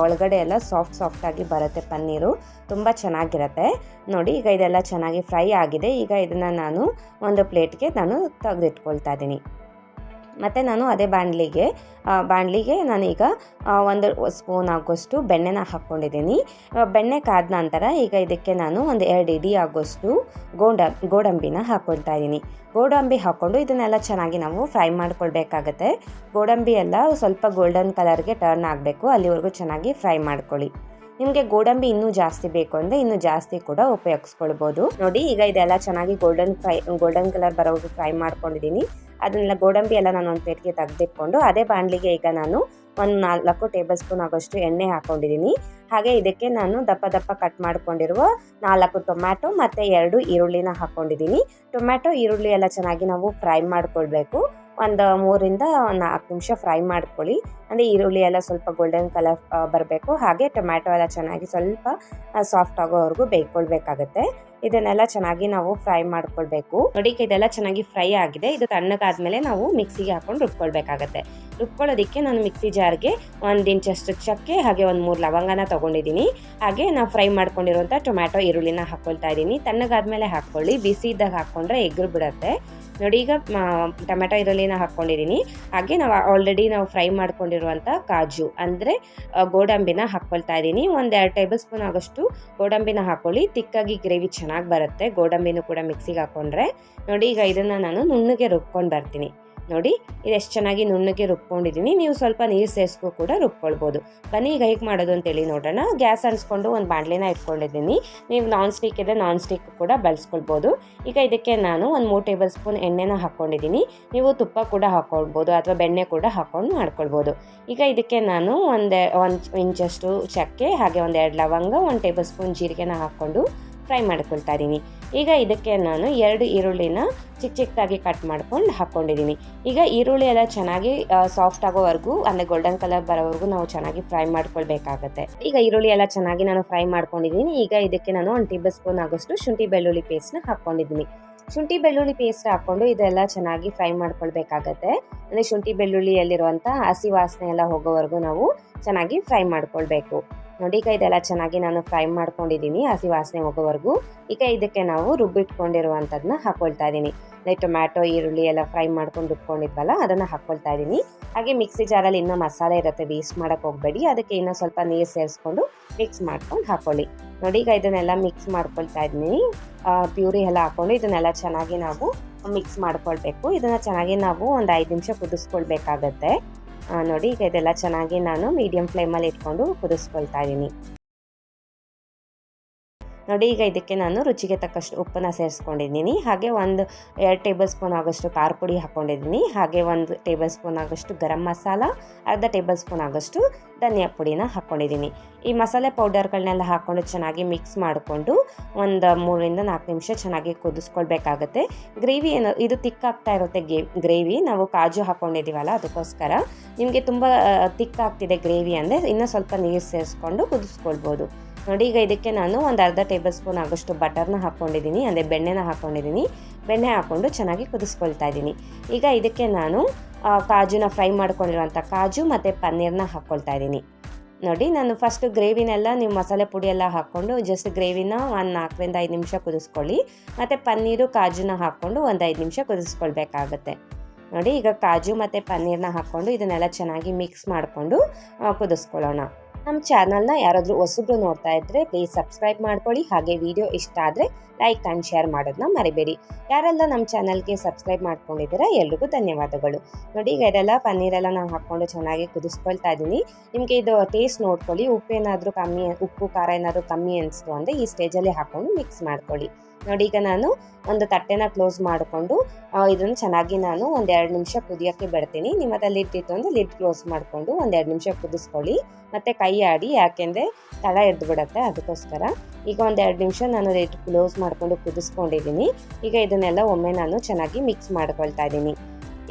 Speaker 1: ಒಳಗಡೆ ಎಲ್ಲ ಸಾಫ್ಟಾಗಿ ಬರುತ್ತೆ ಪನ್ನೀರು, ತುಂಬ ಚೆನ್ನಾಗಿರುತ್ತೆ. ನೋಡಿ ಈಗ ಇದೆಲ್ಲ ಚೆನ್ನಾಗಿ ಫ್ರೈ ಆಗಿದೆ. ಈಗ ಇದನ್ನು ನಾನು ಒಂದು ಪ್ಲೇಟ್ಗೆ ನಾನು ತೆಗೆದಿಟ್ಕೊಳ್ತಾ ಇದ್ದೀನಿ. ಮತ್ತು ನಾನು ಅದೇ ಬಾಣಲಿಗೆ ನಾನೀಗ 1 ಸ್ಪೂನ್ ಆಗೋಷ್ಟು ಬೆಣ್ಣೆನ ಹಾಕ್ಕೊಂಡಿದ್ದೀನಿ. ಬೆಣ್ಣೆ ಕಾದ ನಂತರ ಈಗ ಇದಕ್ಕೆ ನಾನು ಒಂದು 2 ಇಡಿ ಆಗೋಷ್ಟು ಗೋಡಂಬಿನ ಹಾಕ್ಕೊಳ್ತಾ ಇದ್ದೀನಿ. ಗೋಡಂಬಿ ಹಾಕ್ಕೊಂಡು ಇದನ್ನೆಲ್ಲ ಚೆನ್ನಾಗಿ ನಾವು ಫ್ರೈ ಮಾಡ್ಕೊಳ್ಬೇಕಾಗತ್ತೆ. ಗೋಡಂಬಿ ಎಲ್ಲ ಸ್ವಲ್ಪ ಗೋಲ್ಡನ್ ಕಲರ್ಗೆ ಟರ್ನ್ ಆಗಬೇಕು, ಅಲ್ಲಿವರೆಗೂ ಚೆನ್ನಾಗಿ ಫ್ರೈ ಮಾಡ್ಕೊಳ್ಳಿ. ನಿಮಗೆ ಗೋಡಂಬಿ ಇನ್ನೂ ಜಾಸ್ತಿ ಬೇಕು ಅಂದರೆ ಇನ್ನೂ ಜಾಸ್ತಿ ಕೂಡ ಉಪಯೋಗಿಸ್ಕೊಳ್ಬೋದು. ನೋಡಿ ಈಗ ಇದೆಲ್ಲ ಚೆನ್ನಾಗಿ ಗೋಲ್ಡನ್ ಕಲರ್ ಬರೋವರೆಗೂ ಫ್ರೈ ಮಾಡ್ಕೊಂಡಿದ್ದೀನಿ. ಅದನ್ನೆಲ್ಲ ಗೋಡಂಬಿ ಎಲ್ಲ ನಾನು ಒಂದು ಪ್ಲೇಟ್ಗೆ ತೆಗೆದಿಟ್ಕೊಂಡು ಅದೇ ಬಾಣಲಿಗೆ ಈಗ ನಾನು ಒಂದು 4 ಟೇಬಲ್ ಸ್ಪೂನ್ ಆಗೋಷ್ಟು ಎಣ್ಣೆ ಹಾಕ್ಕೊಂಡಿದ್ದೀನಿ. ಹಾಗೆ ಇದಕ್ಕೆ ನಾನು ದಪ್ಪ ಕಟ್ ಮಾಡ್ಕೊಂಡಿರುವ 4 ಟೊಮ್ಯಾಟೊ ಮತ್ತು 2 ಈರುಳ್ಳಿನ ಹಾಕ್ಕೊಂಡಿದ್ದೀನಿ. ಟೊಮ್ಯಾಟೊ, ಈರುಳ್ಳಿ ಎಲ್ಲ ಚೆನ್ನಾಗಿ ನಾವು ಫ್ರೈ ಮಾಡ್ಕೊಳ್ಬೇಕು. ಒಂದು 3 ರಿಂದ 4 ನಿಮಿಷ ಫ್ರೈ ಮಾಡ್ಕೊಳ್ಳಿ. ಅಂದರೆ ಈರುಳ್ಳಿ ಎಲ್ಲ ಸ್ವಲ್ಪ ಗೋಲ್ಡನ್ ಕಲರ್ ಬರಬೇಕು. ಹಾಗೆ ಟೊಮ್ಯಾಟೊ ಎಲ್ಲ ಚೆನ್ನಾಗಿ ಸ್ವಲ್ಪ ಸಾಫ್ಟ್ ಆಗೋವರೆಗೂ ಬೇಯ್ಕೊಳ್ಬೇಕಾಗತ್ತೆ. ಇದನ್ನೆಲ್ಲ ಚೆನ್ನಾಗಿ ನಾವು ಫ್ರೈ ಮಾಡ್ಕೊಳ್ಬೇಕು. ನೋಡಿ ಇದೆಲ್ಲ ಚೆನ್ನಾಗಿ ಫ್ರೈ ಆಗಿದೆ. ಇದು ತಣ್ಣಗಾದ್ಮೇಲೆ ನಾವು ಮಿಕ್ಸಿಗೆ ಹಾಕೊಂಡು ರುಬ್ಕೊಳ್ಬೇಕಾಗತ್ತೆ. ರುಬ್ಕೊಳ್ಳೋದಕ್ಕೆ ನಾನು ಮಿಕ್ಸಿ ಜಾರ್ಗೆ 1 ಇಂಚಷ್ಟು ಚಕ್ಕೆ ಹಾಗೆ 1-3 ಲವಂಗನ ತೊಗೊಂಡಿದ್ದೀನಿ. ಹಾಗೆ ನಾವು ಫ್ರೈ ಮಾಡ್ಕೊಂಡಿರುವಂಥ ಟೊಮ್ಯಾಟೊ, ಈರುಳ್ಳಿನ ಹಾಕ್ಕೊಳ್ತಾ ಇದ್ದೀನಿ. ತಣ್ಣಗಾದ್ಮೇಲೆ ಹಾಕ್ಕೊಳ್ಳಿ, ಬಿಸಿ ಇದ್ದಾಗ ಹಾಕ್ಕೊಂಡ್ರೆ ಎಗ್ರು ಬಿಡುತ್ತೆ. ನೋಡಿ ಈಗ ಟೊಮೆಟೊ ಈರುಳ್ಳಿನ ಹಾಕ್ಕೊಂಡಿದ್ದೀನಿ. ಹಾಗೆ ನಾವು ಫ್ರೈ ಮಾಡ್ಕೊಂಡಿರುವಂಥ ಕಾಜು ಅಂದರೆ ಗೋಡಂಬಿನ ಹಾಕ್ಕೊಳ್ತಾ ಇದ್ದೀನಿ. 1-2 ಟೇಬಲ್ ಸ್ಪೂನ್ ಆಗೋಷ್ಟು ಗೋಡಂಬಿನ ಹಾಕ್ಕೊಳ್ಳಿ. ತಿಕ್ಕಾಗಿ ಗ್ರೇವಿ ಚೆನ್ನಾಗಿ ಬರುತ್ತೆ ಗೋಡಂಬಿನೂ ಕೂಡ ಮಿಕ್ಸಿಗೆ ಹಾಕ್ಕೊಂಡ್ರೆ. ನೋಡಿ ಈಗ ಇದನ್ನು ನಾನು ನುಣ್ಣಗೆ ರುಬ್ಕೊಂಡು ಬರ್ತೀನಿ. ನೋಡಿ ಇದೆಷ್ಟು ಚೆನ್ನಾಗಿ ನುಣ್ಣಗೆ ರುಬ್ಕೊಂಡಿದ್ದೀನಿ. ನೀವು ಸ್ವಲ್ಪ ನೀರು ಸೇರಿಸ್ಕೊ ಕೂಡ ರುಬ್ಕೊಳ್ಬೋದು. ಬನ್ನಿ ಈಗ ಹೇಗೆ ಮಾಡೋದು ಅಂತೇಳಿ ನೋಡೋಣ. ಗ್ಯಾಸ್ ಅಂಟಿಸ್ಕೊಂಡು ಒಂದು ಬಾಣಲಿನ ಇಟ್ಕೊಂಡಿದ್ದೀನಿ. ನೀವು ನಾನ್ ಸ್ಟಿಕ್ ಇದ್ದರೆ ನಾನ್ ಸ್ಟಿಕ್ ಕೂಡ ಬಳಸ್ಕೊಳ್ಬೋದು. ಈಗ ಇದಕ್ಕೆ ನಾನು 3 ಟೇಬಲ್ ಸ್ಪೂನ್ ಎಣ್ಣೆನ ಹಾಕ್ಕೊಂಡಿದ್ದೀನಿ. ನೀವು ತುಪ್ಪ ಕೂಡ ಹಾಕ್ಕೊಳ್ಬೋದು ಅಥವಾ ಬೆಣ್ಣೆ ಕೂಡ ಹಾಕ್ಕೊಂಡು ಮಾಡ್ಕೊಳ್ಬೋದು. ಈಗ ಇದಕ್ಕೆ ನಾನು 1 ಇಂಚಷ್ಟು ಚಕ್ಕೆ ಹಾಗೆ 2 ಲವಂಗ, 1 ಟೇಬಲ್ ಸ್ಪೂನ್ ಜೀರಿಗೆನ ಹಾಕ್ಕೊಂಡು ಫ್ರೈ ಮಾಡ್ಕೊಳ್ತಾ ಇದ್ದೀನಿ. ಈಗ ಇದಕ್ಕೆ ನಾನು 2 ಈರುಳ್ಳಿನ ಚಿಕ್ಕದಾಗಿ ಕಟ್ ಮಾಡ್ಕೊಂಡು ಹಾಕ್ಕೊಂಡಿದ್ದೀನಿ. ಈಗ ಈರುಳ್ಳಿ ಎಲ್ಲ ಚೆನ್ನಾಗಿ ಸಾಫ್ಟ್ ಆಗೋವರೆಗೂ ಅಂದರೆ ಗೋಲ್ಡನ್ ಕಲರ್ ಬರೋವರೆಗೂ ನಾವು ಚೆನ್ನಾಗಿ ಫ್ರೈ ಮಾಡ್ಕೊಳ್ಬೇಕಾಗತ್ತೆ. ಈಗ ಈರುಳ್ಳಿ ಎಲ್ಲ ಚೆನ್ನಾಗಿ ನಾನು ಫ್ರೈ ಮಾಡ್ಕೊಂಡಿದ್ದೀನಿ. ಈಗ ಇದಕ್ಕೆ ನಾನು 1 ಟೇಬಲ್ ಸ್ಪೂನ್ ಆಗೋಷ್ಟು ಶುಂಠಿ ಬೆಳ್ಳುಳ್ಳಿ ಪೇಸ್ಟ್ನ ಹಾಕ್ಕೊಂಡಿದ್ದೀನಿ. ಶುಂಠಿ ಬೆಳ್ಳುಳ್ಳಿ ಪೇಸ್ಟ್ ಹಾಕ್ಕೊಂಡು ಇದೆಲ್ಲ ಚೆನ್ನಾಗಿ ಫ್ರೈ ಮಾಡ್ಕೊಳ್ಬೇಕಾಗತ್ತೆ. ಅಂದರೆ ಶುಂಠಿ ಬೆಳ್ಳುಳ್ಳಿಯಲ್ಲಿರುವಂಥ ಹಸಿ ವಾಸನೆ ಎಲ್ಲ ಹೋಗೋವರೆಗೂ ನಾವು ಚೆನ್ನಾಗಿ ಫ್ರೈ ಮಾಡ್ಕೊಳ್ಬೇಕು. ನೋಡಿ ಈಗ ಇದೆಲ್ಲ ಚೆನ್ನಾಗಿ ನಾನು ಫ್ರೈ ಮಾಡ್ಕೊಂಡಿದ್ದೀನಿ ಹಸಿ ವಾಸನೆ ಹೋಗೋವರೆಗೂ. ಈಗ ಇದಕ್ಕೆ ನಾವು ರುಬ್ಬಿಟ್ಕೊಂಡಿರುವಂಥದ್ದನ್ನ ಹಾಕ್ಕೊಳ್ತಾ ಇದ್ದೀನಿ. ಟೊಮ್ಯಾಟೊ ಈರುಳ್ಳಿ ಎಲ್ಲ ಫ್ರೈ ಮಾಡ್ಕೊಂಡು ರುಬ್ಕೊಂಡಿದ್ವಲ್ಲ ಅದನ್ನು ಹಾಕ್ಕೊಳ್ತಾ ಇದ್ದೀನಿ. ಹಾಗೆ ಮಿಕ್ಸಿ ಜಾರಲ್ಲಿ ಇನ್ನೂ ಮಸಾಲೆ ಇರುತ್ತೆ, ವೇಸ್ಟ್ ಮಾಡೋಕ್ಕೆ ಹೋಗಬೇಡಿ. ಅದಕ್ಕೆ ಇನ್ನೂ ಸ್ವಲ್ಪ ನೀರು ಸೇರಿಸ್ಕೊಂಡು ಮಿಕ್ಸ್ ಮಾಡ್ಕೊಂಡು ಹಾಕ್ಕೊಳ್ಳಿ. ನೋಡಿ ಈಗ ಇದನ್ನೆಲ್ಲ ಮಿಕ್ಸ್ ಮಾಡ್ಕೊಳ್ತಾ ಇದ್ದೀನಿ. ಪ್ಯೂರಿ ಎಲ್ಲ ಹಾಕ್ಕೊಂಡು ಇದನ್ನೆಲ್ಲ ಚೆನ್ನಾಗಿ ನಾವು ಮಿಕ್ಸ್ ಮಾಡ್ಕೊಳ್ಬೇಕು. ಇದನ್ನು ಚೆನ್ನಾಗಿ ನಾವು ಒಂದು 5 ನಿಮಿಷ ಕುದಿಸ್ಕೊಳ್ಬೇಕಾಗತ್ತೆ. ನೋಡಿ ಈಗ ಇದೆಲ್ಲ ಚೆನ್ನಾಗಿ ನಾನು ಮೀಡಿಯಂ ಫ್ಲೇಮಲ್ಲಿ ಇಟ್ಕೊಂಡು ಕುದಿಸ್ಕೊಳ್ತಾ ಇದ್ದೀನಿ. ನೋಡಿ ಈಗ ಇದಕ್ಕೆ ನಾನು ರುಚಿಗೆ ತಕ್ಕಷ್ಟು ಉಪ್ಪನ್ನು ಸೇರಿಸ್ಕೊಂಡಿದ್ದೀನಿ. ಹಾಗೆ 1-2 ಟೇಬಲ್ ಸ್ಪೂನ್ ಆಗೋಷ್ಟು ಖಾರ ಪುಡಿ ಹಾಕ್ಕೊಂಡಿದ್ದೀನಿ. ಹಾಗೆ 1 ಟೇಬಲ್ ಸ್ಪೂನ್ ಆಗೋಷ್ಟು ಗರಂ ಮಸಾಲ, ಅರ್ಧ ಟೇಬಲ್ ಸ್ಪೂನ್ ಆಗೋಷ್ಟು ಧನಿಯಾ ಪುಡಿನ ಹಾಕ್ಕೊಂಡಿದ್ದೀನಿ. ಈ ಮಸಾಲೆ ಪೌಡರ್ಗಳನ್ನೆಲ್ಲ ಹಾಕ್ಕೊಂಡು ಚೆನ್ನಾಗಿ ಮಿಕ್ಸ್ ಮಾಡಿಕೊಂಡು ಒಂದು 3-4 ನಿಮಿಷ ಚೆನ್ನಾಗಿ ಕುದಿಸ್ಕೊಳ್ಬೇಕಾಗತ್ತೆ. ಗ್ರೇವಿ ಇದು ತಿಕ್ಕಾಗ್ತಾ ಇರುತ್ತೆ ಗ್ರೇವಿ. ನಾವು ಕಾಜು ಹಾಕ್ಕೊಂಡಿದ್ದೀವಲ್ಲ ಅದಕ್ಕೋಸ್ಕರ. ನಿಮಗೆ ತುಂಬ ತಿಕ್ಕಾಗ್ತಿದೆ ಗ್ರೇವಿ ಅಂದರೆ ಇನ್ನೂ ಸ್ವಲ್ಪ ನೀರು ಸೇರಿಸ್ಕೊಂಡು ಕುದಿಸ್ಕೊಳ್ಬೋದು. ನೋಡಿ ಈಗ ಇದಕ್ಕೆ ನಾನು ಒಂದು ಅರ್ಧ ಟೇಬಲ್ ಸ್ಪೂನ್ ಆಗೋಷ್ಟು ಬಟರ್ನ ಹಾಕ್ಕೊಂಡಿದ್ದೀನಿ, ಅಂದರೆ ಬೆಣ್ಣೆನ ಹಾಕ್ಕೊಂಡಿದ್ದೀನಿ. ಬೆಣ್ಣೆ ಹಾಕ್ಕೊಂಡು ಚೆನ್ನಾಗಿ ಕುದಿಸ್ಕೊಳ್ತಾ ಇದ್ದೀನಿ. ಈಗ ಇದಕ್ಕೆ ನಾನು ಕಾಜುನ ಫ್ರೈ ಮಾಡ್ಕೊಂಡಿರುವಂಥ ಕಾಜು ಮತ್ತು ಪನ್ನೀರನ್ನ ಹಾಕ್ಕೊಳ್ತಾ ಇದ್ದೀನಿ. ನೋಡಿ ನಾನು ಫಸ್ಟು ಗ್ರೇವಿನೆಲ್ಲ ನೀವು ಮಸಾಲೆ ಪುಡಿ ಎಲ್ಲ ಹಾಕ್ಕೊಂಡು ಜಸ್ಟ್ ಗ್ರೇವಿನ ಒಂದು 4-5 ನಿಮಿಷ ಕುದಿಸ್ಕೊಳ್ಳಿ. ಮತ್ತು ಪನ್ನೀರು ಕಾಜುನ ಹಾಕ್ಕೊಂಡು ಒಂದು 5 ನಿಮಿಷ ಕುದಿಸ್ಕೊಳ್ಬೇಕಾಗತ್ತೆ. ನೋಡಿ ಈಗ ಕಾಜು ಮತ್ತು ಪನ್ನೀರನ್ನ ಹಾಕ್ಕೊಂಡು ಇದನ್ನೆಲ್ಲ ಚೆನ್ನಾಗಿ ಮಿಕ್ಸ್ ಮಾಡಿಕೊಂಡು ಕುದಿಸ್ಕೊಳ್ಳೋಣ. ನಮ್ಮ ಚಾನಲ್ನ ಯಾರಾದರೂ ಹೊಸಬ್ರು ನೋಡ್ತಾ ಇದ್ದರೆ ಪ್ಲೀಸ್ ಸಬ್ಸ್ಕ್ರೈಬ್ ಮಾಡ್ಕೊಳ್ಳಿ. ಹಾಗೆ ವಿಡಿಯೋ ಇಷ್ಟ ಆದರೆ ಲೈಕ್ ಆ್ಯಂಡ್ ಶೇರ್ ಮಾಡೋದನ್ನ ಮರಿಬೇಡಿ. ಯಾರೆಲ್ಲ ನಮ್ಮ ಚಾನಲ್ಗೆ ಸಬ್ಸ್ಕ್ರೈಬ್ ಮಾಡ್ಕೊಂಡಿದ್ದೀರಾ ಎಲ್ರಿಗೂ ಧನ್ಯವಾದಗಳು. ನೋಡಿ ಈಗ ಇದೆಲ್ಲ ಪನ್ನೀರೆಲ್ಲ ನಾನು ಹಾಕ್ಕೊಂಡು ಚೆನ್ನಾಗಿ ಕುದಿಸ್ಕೊಳ್ತಾ ಇದ್ದೀನಿ. ನಿಮಗೆ ಇದು ಟೇಸ್ಟ್ ನೋಡ್ಕೊಳ್ಳಿ. ಉಪ್ಪು ಖಾರ ಏನಾದರೂ ಕಮ್ಮಿ ಅನಿಸ್ತು ಅಂದರೆ ಈ ಸ್ಟೇಜಲ್ಲಿ ಹಾಕ್ಕೊಂಡು ಮಿಕ್ಸ್ ಮಾಡ್ಕೊಳ್ಳಿ. ನೋಡಿ ಈಗ ನಾನು ಒಂದು ತಟ್ಟೆನ ಕ್ಲೋಸ್ ಮಾಡಿಕೊಂಡು ಇದನ್ನು ಚೆನ್ನಾಗಿ ನಾನು 1-2 ನಿಮಿಷ ಕುದಿಯೋಕ್ಕೆ ಬಿಡ್ತೀನಿ. ನಿಮ್ಮ ಹತ್ರ ಲಿಡ್ ಇತ್ತು ಅಂದರೆ ಲಿಡ್ ಕ್ಲೋಸ್ ಮಾಡಿಕೊಂಡು 1-2 ನಿಮಿಷ ಕುದಿಸ್ಕೊಳ್ಳಿ. ಮತ್ತು ಕೈ ಆಡಿ, ಯಾಕೆಂದರೆ ತಳ ಎದ್ದು ಬಿಡುತ್ತೆ, ಅದಕ್ಕೋಸ್ಕರ. ಈಗ 1-2 ನಿಮಿಷ ನಾನು ಲಿಡ್ ಕ್ಲೋಸ್ ಮಾಡಿಕೊಂಡು ಕುದಿಸ್ಕೊಂಡಿದ್ದೀನಿ. ಈಗ ಇದನ್ನೆಲ್ಲ ಒಮ್ಮೆ ನಾನು ಚೆನ್ನಾಗಿ ಮಿಕ್ಸ್ ಮಾಡ್ಕೊಳ್ತಾ ಇದ್ದೀನಿ.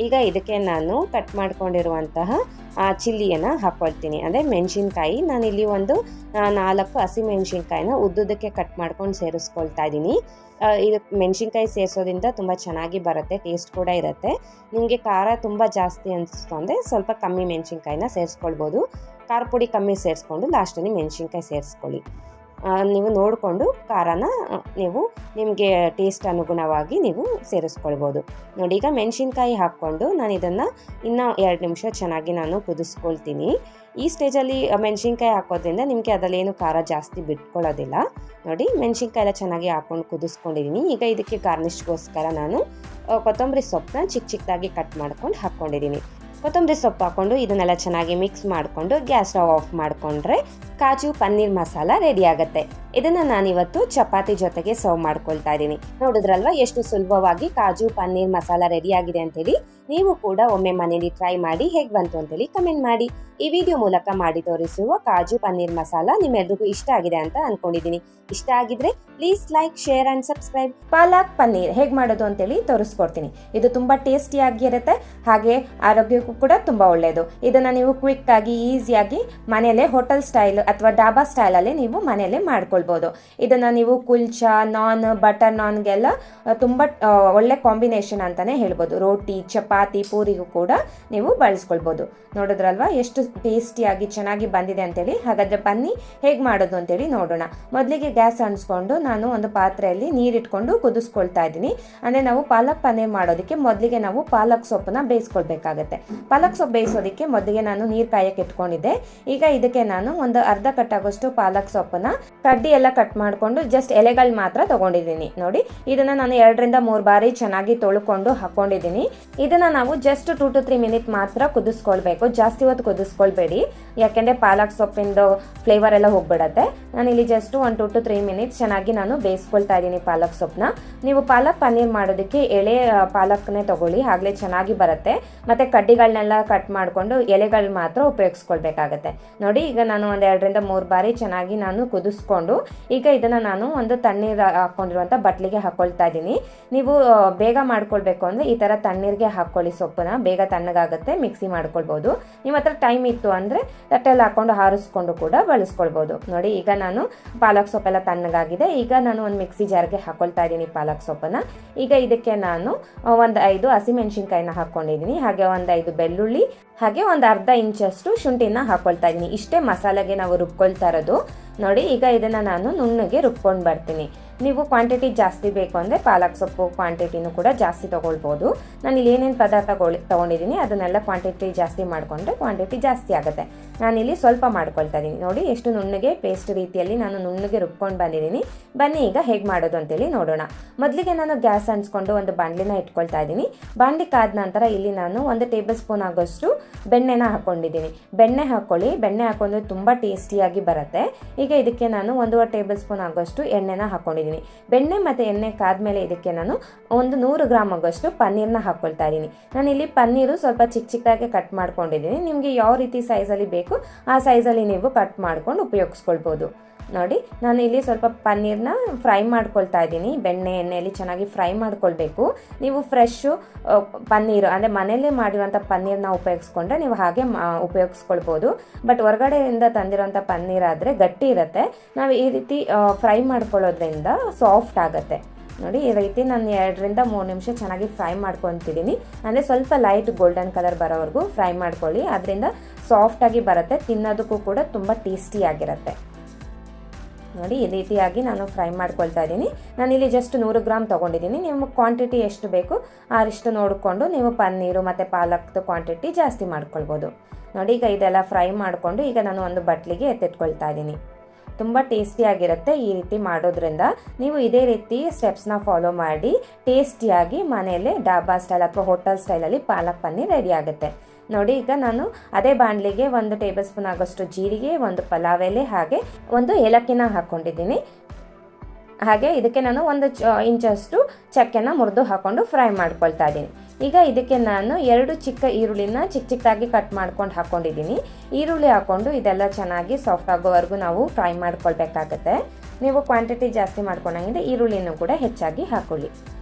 Speaker 1: ಈಗ ಇದಕ್ಕೆ ನಾನು ಕಟ್ ಮಾಡ್ಕೊಂಡಿರುವಂತಹ ಚಿಲ್ಲಿಯನ್ನು ಹಾಕ್ಕೊಳ್ತೀನಿ, ಅಂದರೆ ಮೆಣಸಿನ್ಕಾಯಿ. ನಾನಿಲ್ಲಿ ಒಂದು 4 ಹಸಿಮೆಣಸಿನ್ಕಾಯಿನ ಉದ್ದುದಕ್ಕೆ ಕಟ್ ಮಾಡ್ಕೊಂಡು ಸೇರಿಸ್ಕೊಳ್ತಾ ಇದ್ದೀನಿ. ಇದು ಮೆಣಸಿನ್ಕಾಯಿ ಸೇರಿಸೋದ್ರಿಂದ ತುಂಬ ಚೆನ್ನಾಗಿ ಬರುತ್ತೆ, ಟೇಸ್ಟ್ ಕೂಡ ಇರುತ್ತೆ. ನಿಮಗೆ ಖಾರ ತುಂಬ ಜಾಸ್ತಿ ಅನಿಸ್ತು ಅಂದರೆ ಸ್ವಲ್ಪ ಕಮ್ಮಿ ಮೆಣಸಿನ್ಕಾಯಿನ ಸೇರಿಸ್ಕೊಳ್ಬೋದು. ಖಾರ ಪುಡಿ ಕಮ್ಮಿ ಸೇರಿಸ್ಕೊಂಡು ಲಾಸ್ಟಲ್ಲಿ ಮೆಣಸಿನ್ಕಾಯಿ ಸೇರಿಸ್ಕೊಳ್ಳಿ. ನೀವು ನೋಡಿಕೊಂಡು ಖಾರನ ನೀವು ನಿಮಗೆ ಟೇಸ್ಟ್ ಅನುಗುಣವಾಗಿ ನೀವು ಸೇರಿಸ್ಕೊಳ್ಬೋದು. ನೋಡಿ ಈಗ ಮೆಣಸಿನ್ಕಾಯಿ ಹಾಕ್ಕೊಂಡು ನಾನು ಇದನ್ನು ಇನ್ನೂ 2 ನಿಮಿಷ ಚೆನ್ನಾಗಿ ನಾನು ಕುದಿಸ್ಕೊಳ್ತೀನಿ. ಈ ಸ್ಟೇಜಲ್ಲಿ ಮೆಣಸಿನ್ಕಾಯಿ ಹಾಕೋದ್ರಿಂದ ನಿಮಗೆ ಅದರಲ್ಲೇನು ಖಾರ ಜಾಸ್ತಿ ಬಿಟ್ಕೊಳ್ಳೋದಿಲ್ಲ. ನೋಡಿ ಮೆಣಸಿನ್ಕಾಯಿ ಎಲ್ಲ ಚೆನ್ನಾಗಿ ಹಾಕ್ಕೊಂಡು ಕುದಿಸ್ಕೊಂಡಿದ್ದೀನಿ. ಈಗ ಇದಕ್ಕೆ ಗಾರ್ನಿಷ್ಗೋಸ್ಕರ ನಾನು ಕೊತ್ತಂಬರಿ ಸೊಪ್ಪನ್ನ ಚಿಕ್ಕದಾಗಿ ಕಟ್ ಮಾಡ್ಕೊಂಡು ಹಾಕ್ಕೊಂಡಿದ್ದೀನಿ. ಕೊತ್ತಂಬರಿ ಸೊಪ್ಪು ಹಾಕ್ಕೊಂಡು ಇದನ್ನೆಲ್ಲ ಚೆನ್ನಾಗಿ ಮಿಕ್ಸ್ ಮಾಡಿಕೊಂಡು ಗ್ಯಾಸ್ ಸ್ಟವ್ ಆಫ್ ಮಾಡಿಕೊಂಡ್ರೆ ಕಾಜು ಪನ್ನೀರ್ ಮಸಾಲ ರೆಡಿ ಆಗುತ್ತೆ. ಇದನ್ನು ನಾನಿವತ್ತು ಚಪಾತಿ ಜೊತೆಗೆ ಸರ್ವ್ ಮಾಡ್ಕೊಳ್ತಾ ಇದ್ದೀನಿ. ನೋಡಿದ್ರಲ್ವಾ ಎಷ್ಟು ಸುಲಭವಾಗಿ ಕಾಜು ಪನ್ನೀರ್ ಮಸಾಲ ರೆಡಿ ಆಗಿದೆ ಅಂತೇಳಿ. ನೀವು ಕೂಡ ಒಮ್ಮೆ ಮನೇಲಿ ಟ್ರೈ ಮಾಡಿ ಹೇಗೆ ಬಂತು ಅಂತೇಳಿ ಕಮೆಂಟ್ ಮಾಡಿ. ಈ ವಿಡಿಯೋ ಮೂಲಕ ಮಾಡಿ ತೋರಿಸಿರುವ ಕಾಜು ಪನ್ನೀರ್ ಮಸಾಲ ನಿಮ್ಮೆಲ್ರಿಗೂ ಇಷ್ಟ ಆಗಿದೆ ಅಂತ ಅನ್ಕೊಂಡಿದ್ದೀನಿ. ಇಷ್ಟ ಆಗಿದ್ರೆ please like, share and subscribe. Palak paneer ಹೇಗೆ ಮಾಡೋದು ಅಂತೇಳಿ ತೋರಿಸ್ಕೊಡ್ತೀನಿ. ಇದು ತುಂಬ ಟೇಸ್ಟಿಯಾಗಿರುತ್ತೆ, ಹಾಗೆ ಆರೋಗ್ಯಕ್ಕೂ ಕೂಡ ತುಂಬ ಒಳ್ಳೆಯದು. ಇದನ್ನು ನೀವು ಕ್ವಿಕ್ ಆಗಿ ಈಸಿಯಾಗಿ ಮನೆಯಲ್ಲೇ ಹೋಟೆಲ್ ಸ್ಟೈಲ್ ಅಥವಾ ಡಾಬಾ ಸ್ಟೈಲಲ್ಲಿ ನೀವು ಮನೆಯಲ್ಲೇ ಮಾಡ್ಕೊಳ್ಬೋದು. ಇದನ್ನು ನೀವು ಕುಲ್ಚಾ, ನಾನ್, ಬಟರ್ ನಾನ್ಗೆಲ್ಲ ತುಂಬ ಒಳ್ಳೆ ಕಾಂಬಿನೇಷನ್ ಅಂತಲೇ ಹೇಳ್ಬೋದು. ರೋಟಿ, ಚಪಾತಿ, ಪೂರಿಗೂ ಕೂಡ ನೀವು ಬಳಸ್ಕೊಳ್ಬೋದು. ನೋಡಿದ್ರಲ್ವಾ ಎಷ್ಟು ಟೇಸ್ಟಿಯಾಗಿ ಚೆನ್ನಾಗಿ ಬಂದಿದೆ ಅಂತೇಳಿ. ಹಾಗಾದರೆ ಬನ್ನಿ ಹೇಗೆ ಮಾಡೋದು ಅಂತೇಳಿ ನೋಡೋಣ. ಮೊದಲಿಗೆ ಗ್ಯಾಸ್ ಅಣಿಸ್ಕೊಂಡು ನಾನು ಒಂದು ಪಾತ್ರೆಯಲ್ಲಿ ನೀರಿಟ್ಕೊಂಡು ಕುದಿಸ್ಕೊಳ್ತಾ ಇದ್ದೀನಿ. ಅಂದರೆ ನಾವು ಪಾಲಕ್ ಪನ್ನೀರ್ ಮಾಡೋದಕ್ಕೆ ಮೊದಲಿಗೆ ನಾವು ಪಾಲಕ್ ಸೊಪ್ಪನ್ನ ಬೇಯಿಸ್ಕೊಳ್ಬೇಕಾಗತ್ತೆ. ಪಾಲಕ್ ಸೊಪ್ಪು ಬೇಯಿಸೋದಕ್ಕೆ ಮೊದಲಿಗೆ ನಾನು ನೀರು ಕಾಯಕ್ಕೆ ಇಟ್ಕೊಂಡಿದ್ದೆ. ಈಗ ಇದಕ್ಕೆ ನಾನು ಒಂದು ಅರ್ಧ ಕಟ್ಟಾಗೋಷ್ಟು ಪಾಲಕ್ ಸೊಪ್ಪನ್ನ ಕಡ್ಡಿ ಎಲ್ಲ ಕಟ್ ಮಾಡಿಕೊಂಡು ಜಸ್ಟ್ ಎಲೆಗಳು ಮಾತ್ರ ತಗೊಂಡಿದ್ದೀನಿ. ನೋಡಿ ಇದನ್ನು ನಾನು 2-3 ಬಾರಿ ಚೆನ್ನಾಗಿ ತೊಳ್ಕೊಂಡು ಹಾಕೊಂಡಿದ್ದೀನಿ. ಇದನ್ನು ನಾವು ಜಸ್ಟ್ 2 to 3 ಮಿನಿಟ್ ಮಾತ್ರ ಕುದಿಸ್ಕೊಳ್ಬೇಕು. ಜಾಸ್ತಿ ಹೊತ್ತು ಕುದಿಸ್ಕೊಳ್ಬೇಡಿ, ಯಾಕೆಂದರೆ ಪಾಲಕ್ ಸೊಪ್ಪಿಂದು ಫ್ಲೇವರ್ ಎಲ್ಲ ಹೋಗ್ಬಿಡತ್ತೆ. ನಾನಿಲ್ಲಿ ಜಸ್ಟ್ 1 to 3 ಮಿನಿಟ್ಸ್ ಚೆನ್ನಾಗಿ ನಾನು ಬೇಯಿಸ್ಕೊಳ್ತಾ ಇದ್ದೀನಿ ಪಾಲಕ್ ಸೊಪ್ಪನ್ನ. ನೀವು ಪಾಲಕ್ ಪನ್ನೀರ್ ಮಾಡೋದಕ್ಕೆ ಎಳೆ ಪಾಲಕ್ನೇ ತಗೊಳ್ಳಿ, ಆಗಲೇ ಚೆನ್ನಾಗಿ ಬರುತ್ತೆ. ಮತ್ತು ಕಡ್ಡಿಗಳನ್ನೆಲ್ಲ ಕಟ್ ಮಾಡಿಕೊಂಡು ಎಲೆಗಳು ಮಾತ್ರ ಉಪಯೋಗಿಸ್ಕೊಳ್ಬೇಕಾಗತ್ತೆ. ನೋಡಿ ಈಗ ನಾನು 2-3 ಬಾರಿ ಚೆನ್ನಾಗಿ ನಾನು ಕುದಿಸ್ಕೊಂಡು ಈಗ ಇದನ್ನು ನಾನು ಒಂದು ತಣ್ಣೀರು ಹಾಕ್ಕೊಂಡಿರುವಂಥ ಬಟ್ಲಿಗೆ ಹಾಕ್ಕೊಳ್ತಾ ಇದ್ದೀನಿ. ನೀವು ಬೇಗ ಮಾಡ್ಕೊಳ್ಬೇಕು ಅಂದರೆ ಈ ಥರ ತಣ್ಣೀರಿಗೆ ಹಾಕ್ಕೊಳ್ಳಿ ಸೊಪ್ಪನ್ನ, ಬೇಗ ತಣ್ಣಗಾಗುತ್ತೆ, ಮಿಕ್ಸಿ ಮಾಡ್ಕೊಳ್ಬೋದು. ನಿಮ್ಮ ಹತ್ರ ಟೈಮ್ ಇತ್ತು ಅಂದರೆ ತಟ್ಟೆಲ್ಲಿ ಹಾಕ್ಕೊಂಡು ಹಾರಿಸ್ಕೊಂಡು ಕೂಡ ಬಳಸ್ಕೊಳ್ಬೋದು. ನೋಡಿ ಈಗ ನಾನು ಪಾಲಕ್ ಸೊಪ್ಪೆಲ್ಲ ತಣ್ಣಗಾಗಿದೆ. ಈಗ ನಾನು ಒಂದು ಮಿಕ್ಸಿ ಜಾರ್ಗೆ ಹಾಕ್ಕೊಳ್ತಾ ಇದ್ದೀನಿ ಪಾಲಕ್ ಸೊಪ್ಪನ್ನು. ಈಗ ಇದಕ್ಕೆ ನಾನು ಒಂದು 5 ಹಸಿಮೆಣಸಿನ್ಕಾಯಿನ ಹಾಕ್ಕೊಂಡಿದ್ದೀನಿ, ಹಾಗೆ ಒಂದು 5 ಬೆಳ್ಳುಳ್ಳಿ, ಹಾಗೆ ಒಂದು ಅರ್ಧ ಇಂಚಷ್ಟು ಶುಂಠಿನ ಹಾಕ್ಕೊಳ್ತಾ ಇದ್ದೀನಿ. ಇಷ್ಟೇ ಮಸಾಲೆಗೆ ನಾವು ನಾವು ರುಬ್ಕೊಳ್ತಾ ಇರೋದು. ನೋಡಿ ಈಗ ಇದನ್ನು ನಾನು ನುಣ್ಣಗೆ ರುಬ್ಕೊಂಡು ಬರ್ತೀನಿ. ನೀವು ಕ್ವಾಂಟಿಟಿ ಜಾಸ್ತಿ ಬೇಕು ಅಂದರೆ ಪಾಲಕ್ ಸೊಪ್ಪು ಕ್ವಾಂಟಿಟಿನೂ ಕೂಡ ಜಾಸ್ತಿ ತೊಗೊಳ್ಬೋದು. ನಾನು ಇಲ್ಲಿ ಏನೇನು ಪದಾರ್ಥ ತೊಗೊಂಡಿದ್ದೀನಿ ಅದನ್ನೆಲ್ಲ ಕ್ವಾಂಟಿಟಿ ಜಾಸ್ತಿ ಮಾಡಿಕೊಂಡ್ರೆ ಕ್ವಾಂಟಿಟಿ ಜಾಸ್ತಿ ಆಗುತ್ತೆ. ನಾನಿಲ್ಲಿ ಸ್ವಲ್ಪ ಮಾಡ್ಕೊಳ್ತಾ ಇದ್ದೀನಿ. ನೋಡಿ ಎಷ್ಟು ನುಣ್ಣಗೆ ಪೇಸ್ಟ್ ರೀತಿಯಲ್ಲಿ ನಾನು ನುಣ್ಣಗೆ ರುಬ್ಕೊಂಡು ಬಂದಿದ್ದೀನಿ. ಬನ್ನಿ ಈಗ ಹೇಗೆ ಮಾಡೋದು ಅಂತೇಳಿ ನೋಡೋಣ. ಮೊದಲಿಗೆ ನಾನು ಗ್ಯಾಸ್ ಹಂಚ್ಕೊಂಡು ಒಂದು ಬಾಣಲಿನ ಇಟ್ಕೊಳ್ತಾ ಇದ್ದೀನಿ. ಬಾಣಲಿ ಕಾದ ನಂತರ ಇಲ್ಲಿ ನಾನು 1 ಟೇಬಲ್ ಸ್ಪೂನ್ ಆಗೋಷ್ಟು ಬೆಣ್ಣೆನ ಹಾಕ್ಕೊಂಡಿದ್ದೀನಿ. ಬೆಣ್ಣೆ ಹಾಕ್ಕೊಳ್ಳಿ, ಬೆಣ್ಣೆ ಹಾಕೊಂಡ್ರೆ ತುಂಬ ಟೇಸ್ಟಿಯಾಗಿ ಬರುತ್ತೆ. ಈಗ ಇದಕ್ಕೆ ನಾನು 1.5 ಟೇಬಲ್ ಸ್ಪೂನ್ ಆಗೋಷ್ಟು ಎಣ್ಣೆನ ಹಾಕ್ಕೊಂಡಿದ್ದೀನಿ. ಬೆಣ್ಣೆ ಮತ್ತು ಎಣ್ಣೆ ಕಾದ್ಮೇಲೆ ಇದಕ್ಕೆ ನಾನು 100 ಗ್ರಾಮ್ ಆಗೋಷ್ಟು ಪನ್ನೀರ್ನ ಹಾಕ್ಕೊಳ್ತಾ ಇದ್ದೀನಿ. ನಾನಿಲ್ಲಿ ಪನ್ನೀರು ಸ್ವಲ್ಪ ಚಿಕ್ಕದಾಗಿ ಕಟ್ ಮಾಡ್ಕೊಂಡಿದ್ದೀನಿ. ನಿಮಗೆ ಯಾವ ರೀತಿ ಸೈಜಲ್ಲಿ ಬೇಕು ಆ ಸೈಜಲ್ಲಿ ನೀವು ಕಟ್ ಮಾಡ್ಕೊಂಡು ಉಪಯೋಗಿಸ್ಕೊಳ್ಬೋದು. ನೋಡಿ ನಾನು ಇಲ್ಲಿ ಸ್ವಲ್ಪ ಪನ್ನೀರ್ನ ಫ್ರೈ ಮಾಡ್ಕೊಳ್ತಾ ಇದ್ದೀನಿ. ಬೆಣ್ಣೆ ಎಣ್ಣೆಯಲ್ಲಿ ಚೆನ್ನಾಗಿ ಫ್ರೈ ಮಾಡ್ಕೊಳ್ಬೇಕು. ನೀವು ಫ್ರೆಶ್ಶು ಪನ್ನೀರು ಅಂದರೆ ಮನೆಯಲ್ಲೇ ಮಾಡಿರುವಂಥ ಪನ್ನೀರ್ನ ಉಪಯೋಗಿಸ್ಕೊಂಡ್ರೆ ನೀವು ಹಾಗೆ ಉಪಯೋಗಿಸ್ಕೊಳ್ಬೋದು. ಬಟ್ ಹೊರಗಡೆಯಿಂದ ತಂದಿರೋಂಥ ಪನ್ನೀರ್ ಆದರೆ ಗಟ್ಟಿ ಇರುತ್ತೆ. ನಾವು ಈ ರೀತಿ ಫ್ರೈ ಮಾಡ್ಕೊಳ್ಳೋದ್ರಿಂದ ಸಾಫ್ಟ್ ಆಗುತ್ತೆ. ನೋಡಿ ಈ ರೀತಿ ನಾನು 2 ರಿಂದ 3 ನಿಮಿಷ ಚೆನ್ನಾಗಿ ಫ್ರೈ ಮಾಡ್ಕೊತಿದ್ದೀನಿ. ಅಂದರೆ ಸ್ವಲ್ಪ ಲೈಟ್ ಗೋಲ್ಡನ್ ಕಲರ್ ಬರೋವರೆಗೂ ಫ್ರೈ ಮಾಡ್ಕೊಳ್ಳಿ. ಅದರಿಂದ ಸಾಫ್ಟಾಗಿ ಬರುತ್ತೆ, ತಿನ್ನೋದಕ್ಕೂ ಕೂಡ ತುಂಬ ಟೇಸ್ಟಿಯಾಗಿರುತ್ತೆ. ನೋಡಿ ಈ ರೀತಿಯಾಗಿ ನಾನು ಫ್ರೈ ಮಾಡ್ಕೊಳ್ತಾ ಇದ್ದೀನಿ. ನಾನಿಲ್ಲಿ ಜಸ್ಟ್ 100 ಗ್ರಾಮ್ ತೊಗೊಂಡಿದ್ದೀನಿ. ನಿಮ್ಮ ಕ್ವಾಂಟಿಟಿ ಎಷ್ಟು ಬೇಕು ಅಷ್ಟು ನೋಡಿಕೊಂಡು ನೀವು ಪನ್ನೀರು ಮತ್ತು ಪಾಲಕ್ದು ಕ್ವಾಂಟಿಟಿ ಜಾಸ್ತಿ ಮಾಡ್ಕೊಳ್ಬೋದು. ನೋಡಿ ಈಗ ಇದೆಲ್ಲ ಫ್ರೈ ಮಾಡಿಕೊಂಡು ಈಗ ನಾನು ಒಂದು ಬಟ್ಲಿಗೆ ಎತ್ತಿಟ್ಕೊಳ್ತಾ ಇದ್ದೀನಿ. ತುಂಬ ಟೇಸ್ಟಿಯಾಗಿರುತ್ತೆ ಈ ರೀತಿ ಮಾಡೋದ್ರಿಂದ. ನೀವು ಇದೇ ರೀತಿ ಸ್ಟೆಪ್ಸ್ನ ಫಾಲೋ ಮಾಡಿ ಟೇಸ್ಟಿಯಾಗಿ ಮನೆಯಲ್ಲೇ ಡಾಬಾ ಸ್ಟೈಲ್ ಅಥವಾ ಹೋಟೆಲ್ ಸ್ಟೈಲಲ್ಲಿ ಪಾಲಕ್ ಪನ್ನೀರ್ ರೆಡಿ ಆಗುತ್ತೆ. ನೋಡಿ ಈಗ ನಾನು ಅದೇ ಬಾಣಲಿಗೆ 1 ಟೇಬಲ್ ಸ್ಪೂನ್ ಆಗೋಷ್ಟು ಜೀರಿಗೆ, 1 ಪಲಾವ್ ಎಲೆ ಹಾಗೆ 1 ಏಲಕ್ಕಿನ ಹಾಕ್ಕೊಂಡಿದ್ದೀನಿ. ಹಾಗೆ ಇದಕ್ಕೆ ನಾನು 1 ಇಂಚಷ್ಟು ಚಕ್ಕೆನ ಮುರಿದು ಹಾಕ್ಕೊಂಡು ಫ್ರೈ ಮಾಡ್ಕೊಳ್ತಾ ಇದ್ದೀನಿ. ಈಗ ಇದಕ್ಕೆ ನಾನು 2 ಚಿಕ್ಕ ಈರುಳ್ಳಿನ ಚಿಕ್ಕದಾಗಿ ಕಟ್ ಮಾಡ್ಕೊಂಡು ಹಾಕ್ಕೊಂಡಿದ್ದೀನಿ. ಈರುಳ್ಳಿ ಹಾಕ್ಕೊಂಡು ಇದೆಲ್ಲ ಚೆನ್ನಾಗಿ ಸಾಫ್ಟ್ ಆಗೋವರೆಗೂ ನಾವು ಫ್ರೈ ಮಾಡ್ಕೊಳ್ಬೇಕಾಗತ್ತೆ. ನೀವು ಕ್ವಾಂಟಿಟಿ ಜಾಸ್ತಿ ಮಾಡ್ಕೊಂಡಂಗಿದೆ ಈರುಳ್ಳಿನೂ ಕೂಡ ಹೆಚ್ಚಾಗಿ ಹಾಕ್ಕೊಳ್ಳಿ.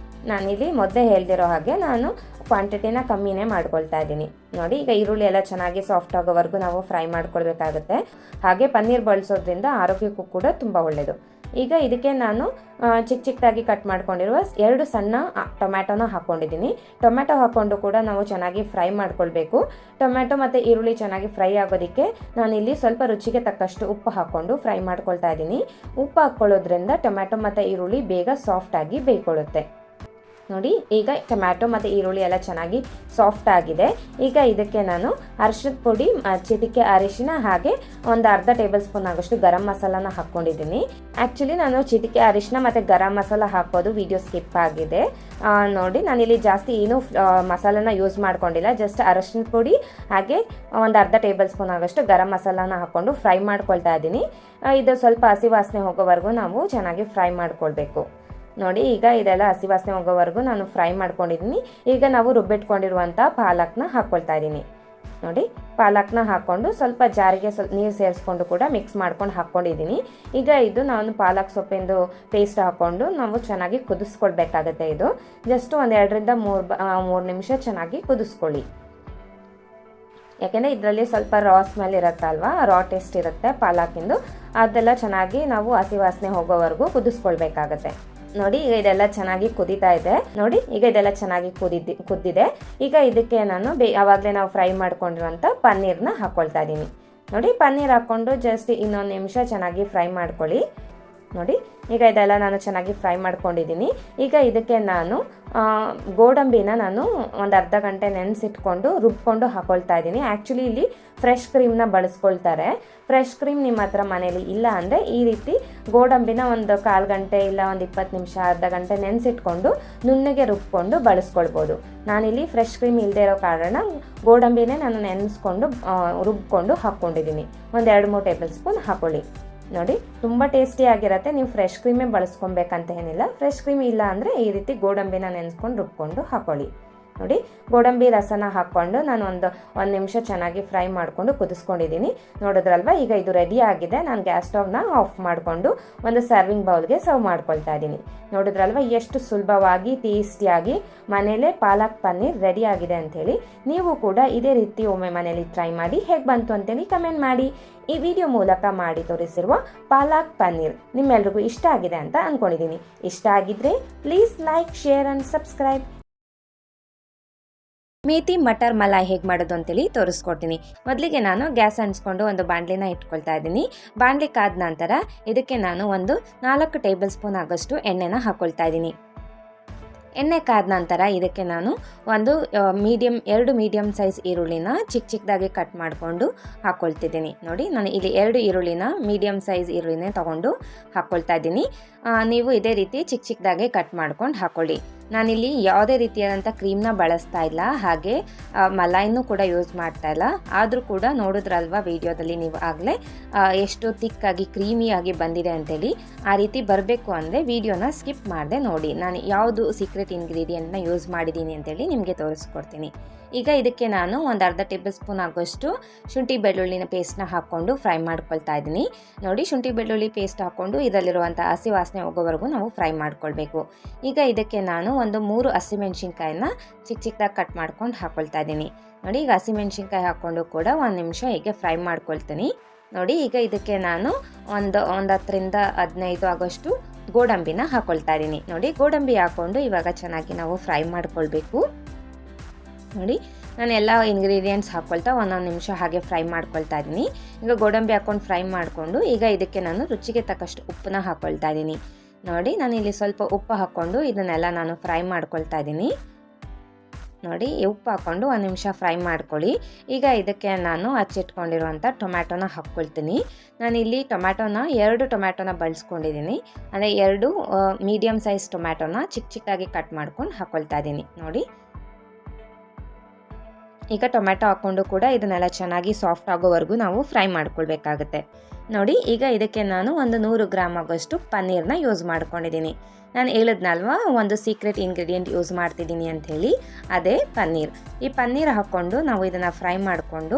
Speaker 1: ನಾನಿಲ್ಲಿ ಮೊದಲೇ ಹೇಳ್ದಿರೋ ಹಾಗೆ ನಾನು ಕ್ವಾಂಟಿಟಿನ ಕಮ್ಮಿನೇ ಮಾಡ್ಕೊಳ್ತಾ ಇದ್ದೀನಿ. ನೋಡಿ ಈಗ ಈರುಳ್ಳಿ ಎಲ್ಲ ಚೆನ್ನಾಗಿ ಸಾಫ್ಟ್ ಆಗೋವರೆಗೂ ನಾವು ಫ್ರೈ ಮಾಡ್ಕೊಳ್ಬೇಕಾಗುತ್ತೆ. ಹಾಗೆ ಪನ್ನೀರ್ ಬಳಸೋದ್ರಿಂದ ಆರೋಗ್ಯಕ್ಕೂ ಕೂಡ ತುಂಬ ಒಳ್ಳೆಯದು. ಈಗ ಇದಕ್ಕೆ ನಾನು ಚಿಕ್ಕದಾಗಿ ಕಟ್ ಮಾಡ್ಕೊಂಡಿರುವ 2 ಸಣ್ಣ ಟೊಮ್ಯಾಟೋನ ಹಾಕ್ಕೊಂಡಿದ್ದೀನಿ. ಟೊಮ್ಯಾಟೊ ಹಾಕ್ಕೊಂಡು ಕೂಡ ನಾವು ಚೆನ್ನಾಗಿ ಫ್ರೈ ಮಾಡ್ಕೊಳ್ಬೇಕು. ಟೊಮ್ಯಾಟೊ ಮತ್ತು ಈರುಳ್ಳಿ ಚೆನ್ನಾಗಿ ಫ್ರೈ ಆಗೋದಕ್ಕೆ ನಾನಿಲ್ಲಿ ಸ್ವಲ್ಪ ರುಚಿಗೆ ತಕ್ಕಷ್ಟು ಉಪ್ಪು ಹಾಕ್ಕೊಂಡು ಫ್ರೈ ಮಾಡ್ಕೊಳ್ತಾ ಇದ್ದೀನಿ. ಉಪ್ಪು ಹಾಕ್ಕೊಳ್ಳೋದ್ರಿಂದ ಟೊಮ್ಯಾಟೊ ಮತ್ತು ಈರುಳ್ಳಿ ಬೇಗ ಸಾಫ್ಟಾಗಿ ಬೇಯ್ಕೊಳ್ಳುತ್ತೆ. ನೋಡಿ ಈಗ ಟೊಮ್ಯಾಟೊ ಮತ್ತು ಈರುಳ್ಳಿ ಎಲ್ಲ ಚೆನ್ನಾಗಿ ಸಾಫ್ಟ್ ಆಗಿದೆ. ಈಗ ಇದಕ್ಕೆ ನಾನು ಅರಿಶಿಣದ ಪುಡಿ, ಚಿಟಿಕೆ ಅರಿಶಿನ ಹಾಗೆ 1/2 ಟೇಬಲ್ ಸ್ಪೂನ್ ಆಗೋಷ್ಟು ಗರಂ ಮಸಾಲಾನ ಹಾಕ್ಕೊಂಡಿದ್ದೀನಿ. ಆ್ಯಕ್ಚುಲಿ ನಾನು ಚಿಟಿಕೆ ಅರಿಶಿನ ಮತ್ತು ಗರಂ ಮಸಾಲ ಹಾಕೋದು ವಿಡಿಯೋ ಸ್ಕಿಪ್ ಆಗಿದೆ. ನೋಡಿ ನಾನಿಲ್ಲಿ ಜಾಸ್ತಿ ಏನೂ ಮಸಾಲಾನ ಯೂಸ್ ಮಾಡ್ಕೊಂಡಿಲ್ಲ. ಜಸ್ಟ್ ಅರಿಶಿಣದ ಪುಡಿ ಹಾಗೆ 1/2 ಟೇಬಲ್ ಸ್ಪೂನ್ ಆಗೋಷ್ಟು ಗರಂ ಮಸಾಲಾನ ಹಾಕ್ಕೊಂಡು ಫ್ರೈ ಮಾಡ್ಕೊಳ್ತಾ ಇದ್ದೀನಿ. ಇದು ಸ್ವಲ್ಪ ಹಸಿ ವಾಸನೆ ಹೋಗೋವರೆಗೂ ನಾವು ಚೆನ್ನಾಗಿ ಫ್ರೈ ಮಾಡ್ಕೊಳ್ಬೇಕು. ನೋಡಿ ಈಗ ಇದೆಲ್ಲ ಹಸಿ ವಾಸನೆ ಹೋಗೋವರೆಗೂ ನಾನು ಫ್ರೈ ಮಾಡ್ಕೊಂಡಿದ್ದೀನಿ. ಈಗ ನಾವು ರುಬ್ಬಿಟ್ಕೊಂಡಿರುವಂಥ ಪಾಲಕ್ನ ಹಾಕ್ಕೊಳ್ತಾ ಇದ್ದೀನಿ. ನೋಡಿ ಪಾಲಕ್ನ ಹಾಕ್ಕೊಂಡು ಸ್ವಲ್ಪ ಜಾರಿಗೆ ನೀರು ಸೇರಿಸ್ಕೊಂಡು ಕೂಡ ಮಿಕ್ಸ್ ಮಾಡ್ಕೊಂಡು ಹಾಕ್ಕೊಂಡಿದ್ದೀನಿ. ಈಗ ಇದು ನಾನು ಪಾಲಕ್ ಸೊಪ್ಪಿಂದು ಪೇಸ್ಟ್ ಹಾಕ್ಕೊಂಡು ನಾವು ಚೆನ್ನಾಗಿ ಕುದಿಸ್ಕೊಳ್ಬೇಕಾಗತ್ತೆ. ಇದು ಜಸ್ಟ್ 1 2 ರಿಂದ 3 ನಿಮಿಷ ಚೆನ್ನಾಗಿ ಕುದಿಸ್ಕೊಳ್ಳಿ. ಯಾಕೆಂದರೆ ಇದರಲ್ಲಿ ಸ್ವಲ್ಪ ರಾ ಸ್ಮೆಲ್ ಇರುತ್ತಲ್ವ, ರಾ ಟೇಸ್ಟ್ ಇರುತ್ತೆ ಪಾಲಕಿಂದು. ಅದೆಲ್ಲ ಚೆನ್ನಾಗಿ ನಾವು ಹಸಿ ವಾಸನೆ ಹೋಗೋವರೆಗೂ ಕುದಿಸ್ಕೊಳ್ಬೇಕಾಗತ್ತೆ. ನೋಡಿ ಈಗ ಇದೆಲ್ಲ ಚೆನ್ನಾಗಿ ಕುದೀತಾ ಇದೆ. ನೋಡಿ ಈಗ ಇದೆಲ್ಲ ಚೆನ್ನಾಗಿ ಕುದ್ದಿದೆ. ಈಗ ಇದಕ್ಕೆ ನಾನು ಆವಾಗಲೇ ನಾವು ಫ್ರೈ ಮಾಡ್ಕೊಂಡಿರುವಂಥ ಪನ್ನೀರ್ನ ಹಾಕ್ಕೊಳ್ತಾ ಇದ್ದೀನಿ. ನೋಡಿ ಪನ್ನೀರ್ ಹಾಕ್ಕೊಂಡು ಜಸ್ಟ್ ಇನ್ನೊಂದು ನಿಮಿಷ ಚೆನ್ನಾಗಿ ಫ್ರೈ ಮಾಡ್ಕೊಳ್ಳಿ. ನೋಡಿ ಈಗ ಇದೆಲ್ಲ ನಾನು ಚೆನ್ನಾಗಿ ಫ್ರೈ ಮಾಡ್ಕೊಂಡಿದ್ದೀನಿ. ಈಗ ಇದಕ್ಕೆ ನಾನು ಗೋಡಂಬಿನ ನಾನು ಒಂದು ಅರ್ಧ ಗಂಟೆ ನೆನೆಸಿಟ್ಕೊಂಡು ರುಬ್ಕೊಂಡು ಹಾಕ್ಕೊಳ್ತಾ ಇದ್ದೀನಿ. ಆ್ಯಕ್ಚುಲಿ ಇಲ್ಲಿ ಫ್ರೆಶ್ ಕ್ರೀಮ್ನ ಬಳಸ್ಕೊಳ್ತಾರೆ. ಫ್ರೆಶ್ ಕ್ರೀಮ್ ನಿಮ್ಮ ಹತ್ರ ಮನೇಲಿ ಇಲ್ಲ ಅಂದರೆ ಈ ರೀತಿ ಗೋಡಂಬಿನ ಒಂದು 1/4 ಗಂಟೆ ಇಲ್ಲ ಒಂದು 20 ನಿಮಿಷ ಅರ್ಧ ಗಂಟೆ ನೆನೆಸಿಟ್ಕೊಂಡು ನುಣ್ಣಗೆ ರುಬ್ಕೊಂಡು ಬಳಸ್ಕೊಳ್ಬೋದು. ನಾನಿಲ್ಲಿ ಫ್ರೆಶ್ ಕ್ರೀಮ್ ಇಲ್ಲದೆ ಇರೋ ಕಾರಣ ಗೋಡಂಬಿನೇ ನಾನು ನೆನೆಸ್ಕೊಂಡು ರುಬ್ಕೊಂಡು ಹಾಕ್ಕೊಂಡಿದ್ದೀನಿ. ಒಂದು 2-3 ಟೇಬಲ್ ಸ್ಪೂನ್ ಹಾಕ್ಕೊಳ್ಳಿ. ನೋಡಿ ತುಂಬ ಟೇಸ್ಟಿಯಾಗಿರುತ್ತೆ. ನೀವು ಫ್ರೆಶ್ ಕ್ರೀಮೇ ಬಳಸ್ಕೊಬೇಕಂತ ಏನಿಲ್ಲ. ಫ್ರೆಶ್ ಕ್ರೀಮ್ ಇಲ್ಲ ಅಂದರೆ ಈ ರೀತಿ ಗೋಡಂಬಿನ ನೆನೆಸ್ಕೊಂಡು ರುಬ್ಕೊಂಡು ಹಾಕ್ಕೊಳ್ಳಿ. ನೋಡಿ ಗೋಡಂಬಿ ರಸನ ಹಾಕ್ಕೊಂಡು ನಾನು ಒಂದು ನಿಮಿಷ ಚೆನ್ನಾಗಿ ಫ್ರೈ ಮಾಡಿಕೊಂಡು ಕುದಿಸ್ಕೊಂಡಿದ್ದೀನಿ. ನೋಡಿದ್ರಲ್ವ ಈಗ ಇದು ರೆಡಿ ಆಗಿದೆ. ನಾನು ಗ್ಯಾಸ್ ಸ್ಟವ್ನ ಆಫ್ ಮಾಡಿಕೊಂಡು ಒಂದು ಸರ್ವಿಂಗ್ ಬೌಲ್ಗೆ ಸರ್ವ್ ಮಾಡ್ಕೊಳ್ತಾ ಇದ್ದೀನಿ. ನೋಡಿದ್ರಲ್ವ ಎಷ್ಟು ಸುಲಭವಾಗಿ ಟೇಸ್ಟಿಯಾಗಿ ಮನೇಲೇ ಪಾಲಕ್ ಪನ್ನೀರ್ ರೆಡಿ ಆಗಿದೆ ಅಂಥೇಳಿ. ನೀವು ಕೂಡ ಇದೇ ರೀತಿ ಒಮ್ಮೆ ಮನೇಲಿ ಟ್ರೈ ಮಾಡಿ ಹೇಗೆ ಬಂತು ಅಂತೇಳಿ ಕಮೆಂಟ್ ಮಾಡಿ. ಈ ವಿಡಿಯೋ ಮೂಲಕ ಮಾಡಿ ತೋರಿಸಿರುವ ಪಾಲಕ್ ಪನ್ನೀರ್ ನಿಮ್ಮೆಲ್ರಿಗೂ ಇಷ್ಟ ಆಗಿದೆ ಅಂತ ಅಂದ್ಕೊಂಡಿದ್ದೀನಿ. ಇಷ್ಟ ಆಗಿದ್ರೆ please like, share and subscribe. Methi matar malai ಹೇಗೆ ಮಾಡೋದು ಅಂತೇಳಿ ತೋರಿಸ್ಕೊಡ್ತೀನಿ. ಮೊದಲಿಗೆ ನಾನು ಗ್ಯಾಸ್ ಅಂಟಿಸ್ಕೊಂಡು ಒಂದು ಬಾಣಲಿನ ಇಟ್ಕೊಳ್ತಾ ಇದ್ದೀನಿ. ಬಾಣಲಿ ಕಾದ ನಂತರ ಇದಕ್ಕೆ ನಾನು ಒಂದು 4 ಟೇಬಲ್ ಸ್ಪೂನ್ ಆಗೋಷ್ಟು ಎಣ್ಣೆನ ಹಾಕ್ಕೊಳ್ತಾ ಇದ್ದೀನಿ. ಎಣ್ಣೆ ಕಾದ ನಂತರ ಇದಕ್ಕೆ ನಾನು ಒಂದು 2 ಮೀಡಿಯಮ್ ಸೈಜ್ ಈರುಳ್ಳಿನ ಚಿಕ್ಕದಾಗಿ ಕಟ್ ಮಾಡಿಕೊಂಡು ಹಾಕ್ಕೊಳ್ತಿದ್ದೀನಿ. ನೋಡಿ, ನಾನು ಇಲ್ಲಿ 2 ಈರುಳ್ಳಿನ ಮೀಡಿಯಮ್ ಸೈಜ್ ಈರುಳ್ಳಿನೇ ತೊಗೊಂಡು ಹಾಕ್ಕೊಳ್ತಾ ಇದ್ದೀನಿ. ನೀವು ಇದೇ ರೀತಿ ಚಿಕ್ಕದಾಗಿ ಕಟ್ ಮಾಡ್ಕೊಂಡು ಹಾಕ್ಕೊಳ್ಳಿ. ನಾನಿಲ್ಲಿ ಯಾವುದೇ ರೀತಿಯಾದಂಥ ಕ್ರೀಮ್ನ ಬಳಸ್ತಾ ಇಲ್ಲ, ಹಾಗೆ ಮಲಾಯಿನೂ ಕೂಡ ಯೂಸ್ ಮಾಡ್ತಾ ಇಲ್ಲ. ಆದರೂ ಕೂಡ ನೋಡಿದ್ರಲ್ವ ವಿಡಿಯೋದಲ್ಲಿ ನೀವು ಆಗಲೇ ಎಷ್ಟು ತಿಕ್ಕಾಗಿ ಕ್ರೀಮಿಯಾಗಿ ಬಂದಿದೆ ಅಂತೇಳಿ. ಆ ರೀತಿ ಬರಬೇಕು ಅಂದರೆ ವಿಡಿಯೋನ ಸ್ಕಿಪ್ ಮಾಡದೆ ನೋಡಿ. ನಾನು ಯಾವುದು ಸೀಕ್ರೆಟ್ ಇಂಗ್ರೀಡಿಯೆಂಟ್ನ ಯೂಸ್ ಮಾಡಿದ್ದೀನಿ ಅಂತೇಳಿ ನಿಮಗೆ ತೋರಿಸ್ಕೊಡ್ತೀನಿ. ಈಗ ಇದಕ್ಕೆ ನಾನು ಒಂದು ಅರ್ಧ ಟೇಬಲ್ ಸ್ಪೂನ್ ಆಗೋಷ್ಟು ಶುಂಠಿ ಬೆಳ್ಳುಳ್ಳಿನ ಪೇಸ್ಟ್ನ ಹಾಕ್ಕೊಂಡು ಫ್ರೈ ಮಾಡ್ಕೊಳ್ತಾ ಇದ್ದೀನಿ. ನೋಡಿ, ಶುಂಠಿ ಬೆಳ್ಳುಳ್ಳಿ ಪೇಸ್ಟ್ ಹಾಕ್ಕೊಂಡು ಇದರಲ್ಲಿರುವಂಥ ಹಸಿ ವಾಸನೆ ಹೋಗೋವರೆಗೂ ನಾವು ಫ್ರೈ ಮಾಡ್ಕೊಳ್ಬೇಕು. ಈಗ ಇದಕ್ಕೆ ನಾನು ಒಂದು 3 ಹಸಿಮೆಣ್ಸಿನ್ಕಾಯಿನ ಚಿಕ್ಕದಾಗಿ ಕಟ್ ಮಾಡ್ಕೊಂಡು ಹಾಕ್ಕೊಳ್ತಾ ಇದ್ದೀನಿ. ನೋಡಿ, ಈಗ ಹಸಿಮೆಣ್ಸಿನ್ಕಾಯಿ ಹಾಕ್ಕೊಂಡು ಕೂಡ 1 ನಿಮಿಷ ಹೀಗೆ ಫ್ರೈ ಮಾಡ್ಕೊಳ್ತೀನಿ. ನೋಡಿ, ಈಗ ಇದಕ್ಕೆ ನಾನು ಒಂದು 10ರಿಂದ 15 ಆಗೋಷ್ಟು ಗೋಡಂಬಿನ ಹಾಕ್ಕೊಳ್ತಾ ಇದ್ದೀನಿ. ನೋಡಿ, ಗೋಡಂಬಿ ಹಾಕ್ಕೊಂಡು ಇವಾಗ ಚೆನ್ನಾಗಿ ನಾವು ಫ್ರೈ ಮಾಡ್ಕೊಳ್ಬೇಕು. ನೋಡಿ, ನಾನು ಎಲ್ಲ ಇಂಗ್ರೀಡಿಯೆಂಟ್ಸ್ ಹಾಕ್ಕೊಳ್ತಾ 1 ನಿಮಿಷ ಹಾಗೆ ಫ್ರೈ ಮಾಡ್ಕೊಳ್ತಾ ಇದ್ದೀನಿ. ಈಗ ಗೋಡಂಬಿ ಹಾಕ್ಕೊಂಡು ಫ್ರೈ ಮಾಡಿಕೊಂಡು ಈಗ ಇದಕ್ಕೆ ನಾನು ರುಚಿಗೆ ತಕ್ಕಷ್ಟು ಉಪ್ಪನ್ನ ಹಾಕ್ಕೊಳ್ತಾ ಇದ್ದೀನಿ. ನೋಡಿ, ನಾನು ಇಲ್ಲಿ ಸ್ವಲ್ಪ ಉಪ್ಪು ಹಾಕ್ಕೊಂಡು ಇದನ್ನೆಲ್ಲ ನಾನು ಫ್ರೈ ಮಾಡ್ಕೊಳ್ತಾ ಇದ್ದೀನಿ. ನೋಡಿ, ಉಪ್ಪು ಹಾಕ್ಕೊಂಡು 1 ನಿಮಿಷ ಫ್ರೈ ಮಾಡ್ಕೊಳ್ಳಿ. ಈಗ ಇದಕ್ಕೆ ನಾನು ಹಚ್ಚಿಟ್ಕೊಂಡಿರುವಂಥ ಟೊಮ್ಯಾಟೋನ ಹಾಕ್ಕೊಳ್ತೀನಿ. ನಾನಿಲ್ಲಿ 2 ಟೊಮ್ಯಾಟೋನ ಬಳಸ್ಕೊಂಡಿದ್ದೀನಿ. ಅಂದರೆ 2 ಮೀಡಿಯಮ್ ಸೈಜ್ ಟೊಮ್ಯಾಟೋನ ಚಿಕ್ಕದಾಗಿ ಕಟ್ ಮಾಡ್ಕೊಂಡು ಹಾಕ್ಕೊಳ್ತಾ ಇದ್ದೀನಿ. ನೋಡಿ, ಈಗ ಟೊಮ್ಯಾಟೊ ಹಾಕ್ಕೊಂಡು ಕೂಡ ಇದನ್ನೆಲ್ಲ ಚೆನ್ನಾಗಿ ಸಾಫ್ಟ್ ಆಗೋವರೆಗೂ ನಾವು ಫ್ರೈ ಮಾಡ್ಕೊಳ್ಬೇಕಾಗುತ್ತೆ. ನೋಡಿ, ಈಗ ಇದಕ್ಕೆ ನಾನು ಒಂದು 100 ಗ್ರಾಮ್ ಆಗೋಷ್ಟು ಪನ್ನೀರ್ನ ಯೂಸ್ ಮಾಡ್ಕೊಂಡಿದ್ದೀನಿ. ನಾನು ಹೇಳಿದ್ನಲ್ವ ಒಂದು ಸೀಕ್ರೆಟ್ ಇಂಗ್ರೀಡಿಯೆಂಟ್ ಯೂಸ್ ಮಾಡ್ತಿದ್ದೀನಿ ಅಂಥೇಳಿ, ಅದೇ ಪನ್ನೀರ್. ಈ ಪನ್ನೀರ್ ಹಾಕ್ಕೊಂಡು ನಾವು ಇದನ್ನು ಫ್ರೈ ಮಾಡಿಕೊಂಡು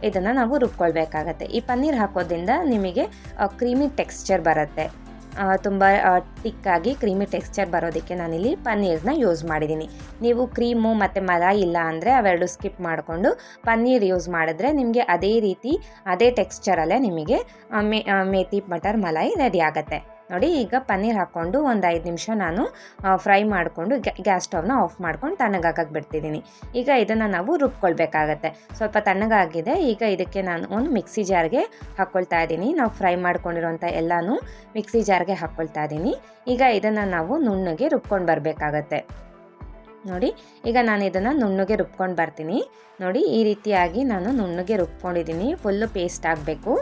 Speaker 1: ಇದನ್ನು ನಾವು ರುಬ್ಕೊಳ್ಬೇಕಾಗತ್ತೆ. ಈ ಪನ್ನೀರ್ ಹಾಕೋದ್ರಿಂದ ನಿಮಗೆ ಕ್ರೀಮಿ ಟೆಕ್ಸ್ಚರ್ ಬರುತ್ತೆ. ತುಂಬ ತಿಕ್ಕಾಗಿ ಕ್ರೀಮಿ ಟೆಕ್ಸ್ಚರ್ ಬರೋದಕ್ಕೆ ನಾನಿಲ್ಲಿ ಪನ್ನೀರ್ನ ಯೂಸ್ ಮಾಡಿದ್ದೀನಿ. ನೀವು ಕ್ರೀಮು ಮತ್ತು ಮಲಾಯಿ ಇಲ್ಲ ಅಂದರೆ ಅವೆರಡು ಸ್ಕಿಪ್ ಮಾಡಿಕೊಂಡು ಪನ್ನೀರ್ ಯೂಸ್ ಮಾಡಿದ್ರೆ ನಿಮಗೆ ಅದೇ ಟೆಕ್ಸ್ಚರಲ್ಲೇ ನಿಮಗೆ ಮೇಥಿ ಮಟರ್ ಮಲಾಯಿ ರೆಡಿ ಆಗುತ್ತೆ. ನೋಡಿ, ಈಗ ಪನ್ನೀರ್ ಹಾಕ್ಕೊಂಡು ಒಂದು 5 ನಿಮಿಷ ನಾನು ಫ್ರೈ ಮಾಡಿಕೊಂಡು ಗ್ಯಾಸ್ ಸ್ಟವ್ನ ಆಫ್ ಮಾಡ್ಕೊಂಡು ತಣ್ಣಗಾಗಕ್ಕೆ ಬಿಡ್ತಿದ್ದೀನಿ. ಈಗ ಇದನ್ನು ನಾವು ರುಬ್ಕೊಳ್ಬೇಕಾಗತ್ತೆ. ಸ್ವಲ್ಪ ತಣ್ಣಗಾಗಿದೆ. ಈಗ ಇದಕ್ಕೆ ನಾನು ಒಂದು ಮಿಕ್ಸಿ ಜಾರ್ಗೆ ಹಾಕ್ಕೊಳ್ತಾ ಇದ್ದೀನಿ. ನಾವು ಫ್ರೈ ಮಾಡ್ಕೊಂಡಿರೋಂಥ ಎಲ್ಲನೂ ಮಿಕ್ಸಿ ಜಾರ್ಗೆ ಹಾಕ್ಕೊಳ್ತಾ ಇದ್ದೀನಿ. ಈಗ ಇದನ್ನು ನಾವು ನುಣ್ಣಗೆ ರುಬ್ಕೊಂಡು ಬರಬೇಕಾಗತ್ತೆ. ನೋಡಿ, ಈಗ ನಾನು ಇದನ್ನು ನುಣ್ಣಗೆ ರುಬ್ಕೊಂಡು ಬರ್ತೀನಿ. ನೋಡಿ, ಈ ರೀತಿಯಾಗಿ ನಾನು ನುಣ್ಣಗೆ ರುಬ್ಕೊಂಡಿದ್ದೀನಿ. ಫುಲ್ಲು ಪೇಸ್ಟ್ ಆಗಬೇಕು.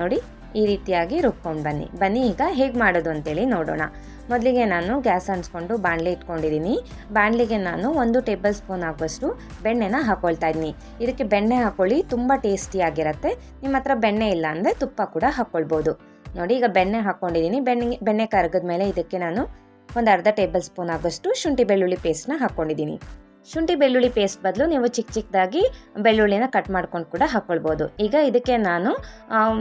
Speaker 1: ನೋಡಿ, ಈ ರೀತಿಯಾಗಿ ರುಬ್ಕೊಂಡು ಬನ್ನಿ. ಈಗ ಹೇಗೆ ಮಾಡೋದು ಅಂತೇಳಿ ನೋಡೋಣ. ಮೊದಲಿಗೆ ನಾನು ಗ್ಯಾಸ್ ಅಂಟಿಸ್ಕೊಂಡು ಬಾಣಲೆ ಇಟ್ಕೊಂಡಿದ್ದೀನಿ. ಬಾಣಲಿಗೆ ನಾನು 1 ಟೇಬಲ್ ಸ್ಪೂನ್ ಆಗೋಷ್ಟು ಬೆಣ್ಣೆನ ಹಾಕ್ಕೊಳ್ತಾ ಇದ್ದೀನಿ. ಇದಕ್ಕೆ ಬೆಣ್ಣೆ ಹಾಕ್ಕೊಳ್ಳಿ, ತುಂಬ ಟೇಸ್ಟಿಯಾಗಿರುತ್ತೆ. ನಿಮ್ಮ ಹತ್ರ ಬೆಣ್ಣೆ ಇಲ್ಲ ಅಂದರೆ ತುಪ್ಪ ಕೂಡ ಹಾಕ್ಕೊಳ್ಬೋದು. ನೋಡಿ, ಈಗ ಬೆಣ್ಣೆ ಹಾಕ್ಕೊಂಡಿದ್ದೀನಿ. ಬೆಣ್ಣೆ ಕರಗಿದ ಮೇಲೆ ಇದಕ್ಕೆ ನಾನು ಒಂದು ಅರ್ಧ ಟೇಬಲ್ ಸ್ಪೂನ್ ಆಗೋಷ್ಟು ಶುಂಠಿ ಬೆಳ್ಳುಳ್ಳಿ ಪೇಸ್ಟ್ನ ಹಾಕ್ಕೊಂಡಿದ್ದೀನಿ. ಶುಂಠಿ ಬೆಳ್ಳುಳ್ಳಿ ಪೇಸ್ಟ್ ಬದಲು ನೀವು ಚಿಕ್ಕದಾಗಿ ಬೆಳ್ಳುಳ್ಳಿನ ಕಟ್ ಮಾಡ್ಕೊಂಡು ಕೂಡ ಹಾಕ್ಕೊಳ್ಬೋದು. ಈಗ ಇದಕ್ಕೆ ನಾನು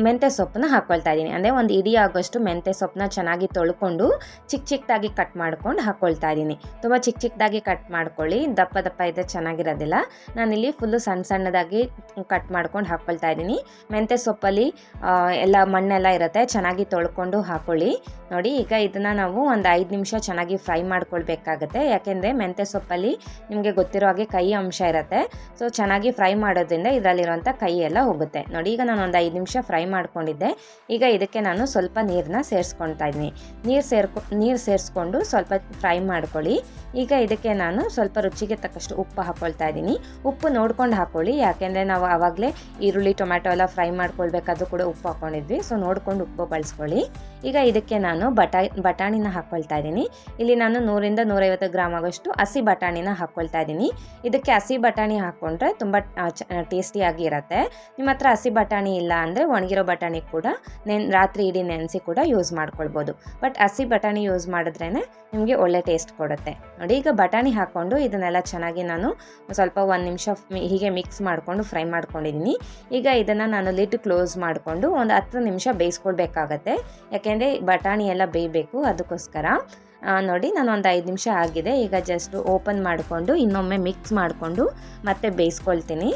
Speaker 1: ಮೆಂತ್ಯ ಸೊಪ್ಪನ್ನ ಹಾಕ್ಕೊಳ್ತಾ ಇದ್ದೀನಿ. ಅಂದರೆ ಒಂದು ಇಡೀ ಆಗೋಷ್ಟು ಮೆಂತ್ಯ ಸೊಪ್ಪನ್ನ ಚೆನ್ನಾಗಿ ತೊಳ್ಕೊಂಡು ಚಿಕ್ಕದಾಗಿ ಕಟ್ ಮಾಡ್ಕೊಂಡು ಹಾಕ್ಕೊಳ್ತಾ ಇದ್ದೀನಿ. ತುಂಬ ಚಿಕ್ಕದಾಗಿ ಕಟ್ ಮಾಡ್ಕೊಳ್ಳಿ, ದಪ್ಪ ಇದೆ ಚೆನ್ನಾಗಿರೋದಿಲ್ಲ. ನಾನಿಲ್ಲಿ ಫುಲ್ಲು ಸಣ್ಣದಾಗಿ ಕಟ್ ಮಾಡ್ಕೊಂಡು ಹಾಕ್ಕೊಳ್ತಾ ಇದ್ದೀನಿ. ಮೆಂತ್ಯ ಸೊಪ್ಪಲ್ಲಿ ಎಲ್ಲ ಮಣ್ಣೆಲ್ಲ ಇರುತ್ತೆ, ಚೆನ್ನಾಗಿ ತೊಳ್ಕೊಂಡು ಹಾಕ್ಕೊಳ್ಳಿ. ನೋಡಿ, ಈಗ ಇದನ್ನು ನಾವು ಒಂದು 5 ನಿಮಿಷ ಚೆನ್ನಾಗಿ ಫ್ರೈ ಮಾಡ್ಕೊಳ್ಬೇಕಾಗತ್ತೆ. ಯಾಕೆಂದರೆ ಮೆಂತ್ಯ ಸೊಪ್ಪಲ್ಲಿ ನಿಮಗೆ ಗೊತ್ತಿರೋ ಹಾಗೆ ಕೈ ಅಂಶ ಇರುತ್ತೆ. ಸೊ ಚೆನ್ನಾಗಿ ಫ್ರೈ ಮಾಡೋದ್ರಿಂದ ಇದರಲ್ಲಿರುವಂಥ ಕೈ ಎಲ್ಲ ಹೋಗುತ್ತೆ. ನೋಡಿ, ಈಗ ನಾನು ಒಂದು 5 ನಿಮಿಷ ಫ್ರೈ ಮಾಡ್ಕೊಂಡಿದ್ದೆ. ಈಗ ಇದಕ್ಕೆ ನಾನು ಸ್ವಲ್ಪ ನೀರನ್ನ ಸೇರಿಸ್ಕೊಳ್ತಾ ಇದ್ದೀನಿ. ನೀರು ಸೇರಿಸ್ಕೊಂಡು ಸ್ವಲ್ಪ ಫ್ರೈ ಮಾಡ್ಕೊಳ್ಳಿ. ಈಗ ಇದಕ್ಕೆ ನಾನು ಸ್ವಲ್ಪ ರುಚಿಗೆ ತಕ್ಕಷ್ಟು ಉಪ್ಪು ಹಾಕ್ಕೊಳ್ತಾ ಇದ್ದೀನಿ. ಉಪ್ಪು ನೋಡ್ಕೊಂಡು ಹಾಕ್ಕೊಳ್ಳಿ, ಯಾಕೆಂದರೆ ನಾವು ಆವಾಗಲೇ ಈರುಳ್ಳಿ ಟೊಮ್ಯಾಟೊ ಎಲ್ಲ ಫ್ರೈ ಮಾಡ್ಕೊಳ್ಬೇಕಾದ್ರೂ ಕೂಡ ಉಪ್ಪು ಹಾಕ್ಕೊಂಡಿದ್ವಿ. ಸೊ ನೋಡ್ಕೊಂಡು ಉಪ್ಪು ಬಳಸ್ಕೊಳ್ಳಿ. ಈಗ ಇದಕ್ಕೆ ನಾನು ಬಟಾಣಿನ ಹಾಕ್ಕೊಳ್ತಾ ಇದ್ದೀನಿ. ಇಲ್ಲಿ ನಾನು 100ರಿಂದ 150 ಗ್ರಾಮ್ ಆಗೋಷ್ಟು ಹಸಿ ಬಟಾಣಿನ ಹಾಕ್ಕೊಳ್ತಾ ಇದ್ದೀನಿ. ಇದಕ್ಕೆ ಹಸಿ ಬಟಾಣಿ ಹಾಕ್ಕೊಂಡ್ರೆ ತುಂಬ ಟೇಸ್ಟಿಯಾಗಿ ಇರುತ್ತೆ. ನಿಮ್ಮ ಹತ್ರ ಹಸಿ ಬಟಾಣಿ ಇಲ್ಲ ಅಂದರೆ ಒಣಗಿರೋ ಬಟಾಣಿ ಕೂಡ ರಾತ್ರಿ ಇಡೀ ನೆನೆಸಿ ಕೂಡ ಯೂಸ್ ಮಾಡ್ಕೊಳ್ಬೋದು. ಬಟ್ ಹಸಿ ಬಟಾಣಿ ಯೂಸ್ ಮಾಡಿದ್ರೇ ನಿಮಗೆ ಒಳ್ಳೆ ಟೇಸ್ಟ್ ಕೊಡುತ್ತೆ. ನೋಡಿ, ಈಗ ಬಟಾಣಿ ಹಾಕ್ಕೊಂಡು ಇದನ್ನೆಲ್ಲ ಚೆನ್ನಾಗಿ ನಾನು ಸ್ವಲ್ಪ 1 ನಿಮಿಷ ಹೀಗೆ ಮಿಕ್ಸ್ ಮಾಡಿಕೊಂಡು ಫ್ರೈ ಮಾಡ್ಕೊಂಡಿದ್ದೀನಿ. ಈಗ ಇದನ್ನು ನಾನು ಲಿಡ್ ಕ್ಲೋಸ್ ಮಾಡಿಕೊಂಡು ಒಂದು 10 ನಿಮಿಷ ಬೇಯಿಸ್ಕೊಳ್ಬೇಕಾಗತ್ತೆ. ಯಾಕೆಂದರೆ ಬಟಾಣಿ ಎಲ್ಲ ಬೇಯಬೇಕು, ಅದಕ್ಕೋಸ್ಕರ. ನೋಡಿ, ನಾನು ಒಂದು 5 ನಿಮಿಷ ಆಗಿದೆ. ಈಗ ಜಸ್ಟ್ ಓಪನ್ ಮಾಡಿಕೊಂಡು ಇನ್ನೊಮ್ಮೆ ಮಿಕ್ಸ್ ಮಾಡಿಕೊಂಡು ಮತ್ತೆ ಬೇಯಿಸ್ಕೊಳ್ತೀನಿ.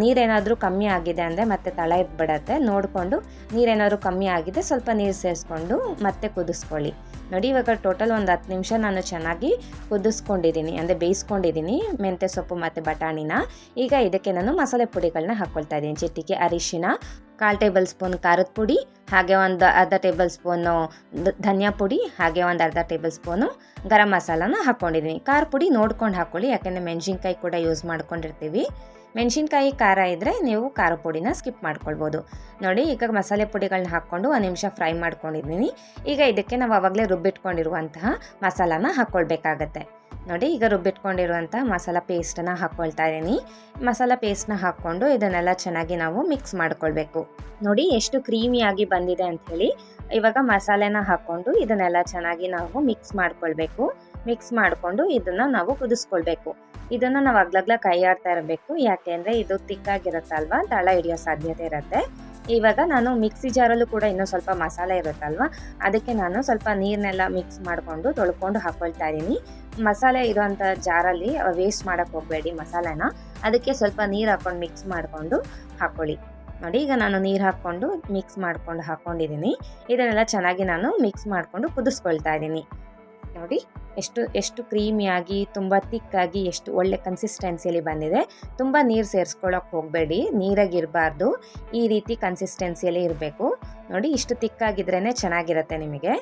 Speaker 1: ನೀರೇನಾದರೂ ಕಮ್ಮಿ ಆಗಿದೆ ಅಂದರೆ ಮತ್ತೆ ತಳ ಎದ್ಬಿಡತ್ತೆ. ನೋಡಿಕೊಂಡು ನೀರೇನಾದರೂ ಕಮ್ಮಿ ಆಗಿದೆ ಸ್ವಲ್ಪ ನೀರು ಸೇರಿಸ್ಕೊಂಡು ಮತ್ತೆ ಕುದಿಸ್ಕೊಳ್ಳಿ. ನೋಡಿ ಇವಾಗ ಟೋಟಲ್ ಒಂದು 10 ನಿಮಿಷ ನಾನು ಚೆನ್ನಾಗಿ ಕುದಿಸ್ಕೊಂಡಿದ್ದೀನಿ, ಅಂದರೆ ಬೇಯಿಸ್ಕೊಂಡಿದ್ದೀನಿ ಮೆಂತ್ಯ ಸೊಪ್ಪು ಮತ್ತು ಬಟಾಣಿನ. ಈಗ ಇದಕ್ಕೆ ನಾನು ಮಸಾಲೆ ಪುಡಿಗಳನ್ನ ಹಾಕ್ಕೊಳ್ತಾ ಇದ್ದೀನಿ. ಚಿಟಿಕೆ ಅರಿಶಿನ, 1/4 ಟೇಬಲ್ ಸ್ಪೂನ್ ಖಾರದ ಪುಡಿ, ಹಾಗೆ ಒಂದು ಅರ್ಧ ಟೇಬಲ್ ಸ್ಪೂನು ಧನಿಯಾ ಪುಡಿ, ಹಾಗೆ ಒಂದು ಅರ್ಧ ಟೇಬಲ್ ಸ್ಪೂನು ಗರಂ ಮಸಾಲಾನ ಹಾಕ್ಕೊಂಡಿದ್ದೀನಿ. ಖಾರ ಪುಡಿ ನೋಡ್ಕೊಂಡು ಹಾಕ್ಕೊಳ್ಳಿ, ಯಾಕೆಂದರೆ ಮೆಣಸಿನ್ಕಾಯಿ ಕೂಡ ಯೂಸ್ ಮಾಡ್ಕೊಂಡಿರ್ತೀವಿ. ಮೆಣಸಿನ್ಕಾಯಿ ಖಾರ ಇದ್ದರೆ ನೀವು ಖಾರ ಪುಡಿನ ಸ್ಕಿಪ್ ಮಾಡ್ಕೊಳ್ಬೋದು. ನೋಡಿ ಈಗ ಮಸಾಲೆ ಪುಡಿಗಳನ್ನ ಹಾಕ್ಕೊಂಡು 1 ನಿಮಿಷ ಫ್ರೈ ಮಾಡ್ಕೊಂಡಿದ್ದೀನಿ. ಈಗ ಇದಕ್ಕೆ ನಾವು ಆವಾಗಲೇ ರುಬ್ಬಿಟ್ಕೊಂಡಿರುವಂತಹ ಮಸಾಲಾನ ಹಾಕ್ಕೊಳ್ಬೇಕಾಗತ್ತೆ. ನೋಡಿ ಈಗ ರುಬ್ಬಿಟ್ಕೊಂಡಿರುವಂಥ ಮಸಾಲ ಪೇಸ್ಟನ್ನು ಹಾಕ್ಕೊಳ್ತಾ ಇದ್ದೀನಿ. ಮಸಾಲ ಪೇಸ್ಟನ್ನ ಹಾಕ್ಕೊಂಡು ಇದನ್ನೆಲ್ಲ ಚೆನ್ನಾಗಿ ನಾವು ಮಿಕ್ಸ್ ಮಾಡ್ಕೊಳ್ಬೇಕು. ನೋಡಿ ಎಷ್ಟು ಕ್ರೀಮಿಯಾಗಿ ಬಂದಿದೆ ಅಂಥೇಳಿ. ಇವಾಗ ಮಸಾಲೆನ ಹಾಕ್ಕೊಂಡು ಇದನ್ನೆಲ್ಲ ಚೆನ್ನಾಗಿ ನಾವು ಮಿಕ್ಸ್ ಮಾಡ್ಕೊಳ್ಬೇಕು. ಮಿಕ್ಸ್ ಮಾಡಿಕೊಂಡು ಇದನ್ನು ನಾವು ಕುದಿಸ್ಕೊಳ್ಬೇಕು. ಇದನ್ನು ನಾವು ಅಗ್ಲಗ್ಲ ಕೈ ಆಡ್ತಾ ಇರಬೇಕು, ಯಾಕೆಂದರೆ ಇದು ತಿಕ್ಕಾಗಿರುತ್ತಲ್ವ, ತಳ ಹಿಡಿಯೋ ಸಾಧ್ಯತೆ ಇರುತ್ತೆ. ಇವಾಗ ನಾನು ಮಿಕ್ಸಿ ಜಾರಲ್ಲೂ ಕೂಡ ಇನ್ನೂ ಸ್ವಲ್ಪ ಮಸಾಲೆ ಇರುತ್ತಲ್ವ, ಅದಕ್ಕೆ ನಾನು ಸ್ವಲ್ಪ ನೀರನ್ನೆಲ್ಲ ಮಿಕ್ಸ್ ಮಾಡಿಕೊಂಡು ತೊಳ್ಕೊಂಡು ಹಾಕ್ಕೊಳ್ತಾ ಇದ್ದೀನಿ. ಮಸಾಲೆ ಇರೋಂಥ ಜಾರಲ್ಲಿ ವೇಸ್ಟ್ ಮಾಡೋಕ್ಕೆ ಹೋಗಬೇಡಿ ಮಸಾಲೆನ, ಅದಕ್ಕೆ ಸ್ವಲ್ಪ ನೀರು ಹಾಕ್ಕೊಂಡು ಮಿಕ್ಸ್ ಮಾಡಿಕೊಂಡು ಹಾಕ್ಕೊಳ್ಳಿ. ನೋಡಿ ಈಗ ನಾನು ನೀರು ಹಾಕ್ಕೊಂಡು ಮಿಕ್ಸ್ ಮಾಡ್ಕೊಂಡು ಹಾಕ್ಕೊಂಡಿದ್ದೀನಿ. ಇದನ್ನೆಲ್ಲ ಚೆನ್ನಾಗಿ ನಾನು ಮಿಕ್ಸ್ ಮಾಡಿಕೊಂಡು ಕುದಿಸ್ಕೊಳ್ತಾ ಇದ್ದೀನಿ. ನೋಡಿ ಎಷ್ಟು ಕ್ರೀಮಿಯಾಗಿ ತುಂಬ ತಿಕ್ಕಾಗಿ ಎಷ್ಟು ಒಳ್ಳೆ ಕನ್ಸಿಸ್ಟೆನ್ಸಿಯಲ್ಲಿ ಬಂದಿದೆ. ತುಂಬ ನೀರು ಸೇರಿಸ್ಕೊಳ್ಳೋಕೆ ಹೋಗಬೇಡಿ, ನೀರಾಗಿರಬಾರ್ದು, ಈ ರೀತಿ ಕನ್ಸಿಸ್ಟೆನ್ಸಿಯಲ್ಲಿ ಇರಬೇಕು. ನೋಡಿ ಇಷ್ಟು ತಿಕ್ಕಾಗಿದ್ರೇ ಚೆನ್ನಾಗಿರುತ್ತೆ. ನಿಮಗೆ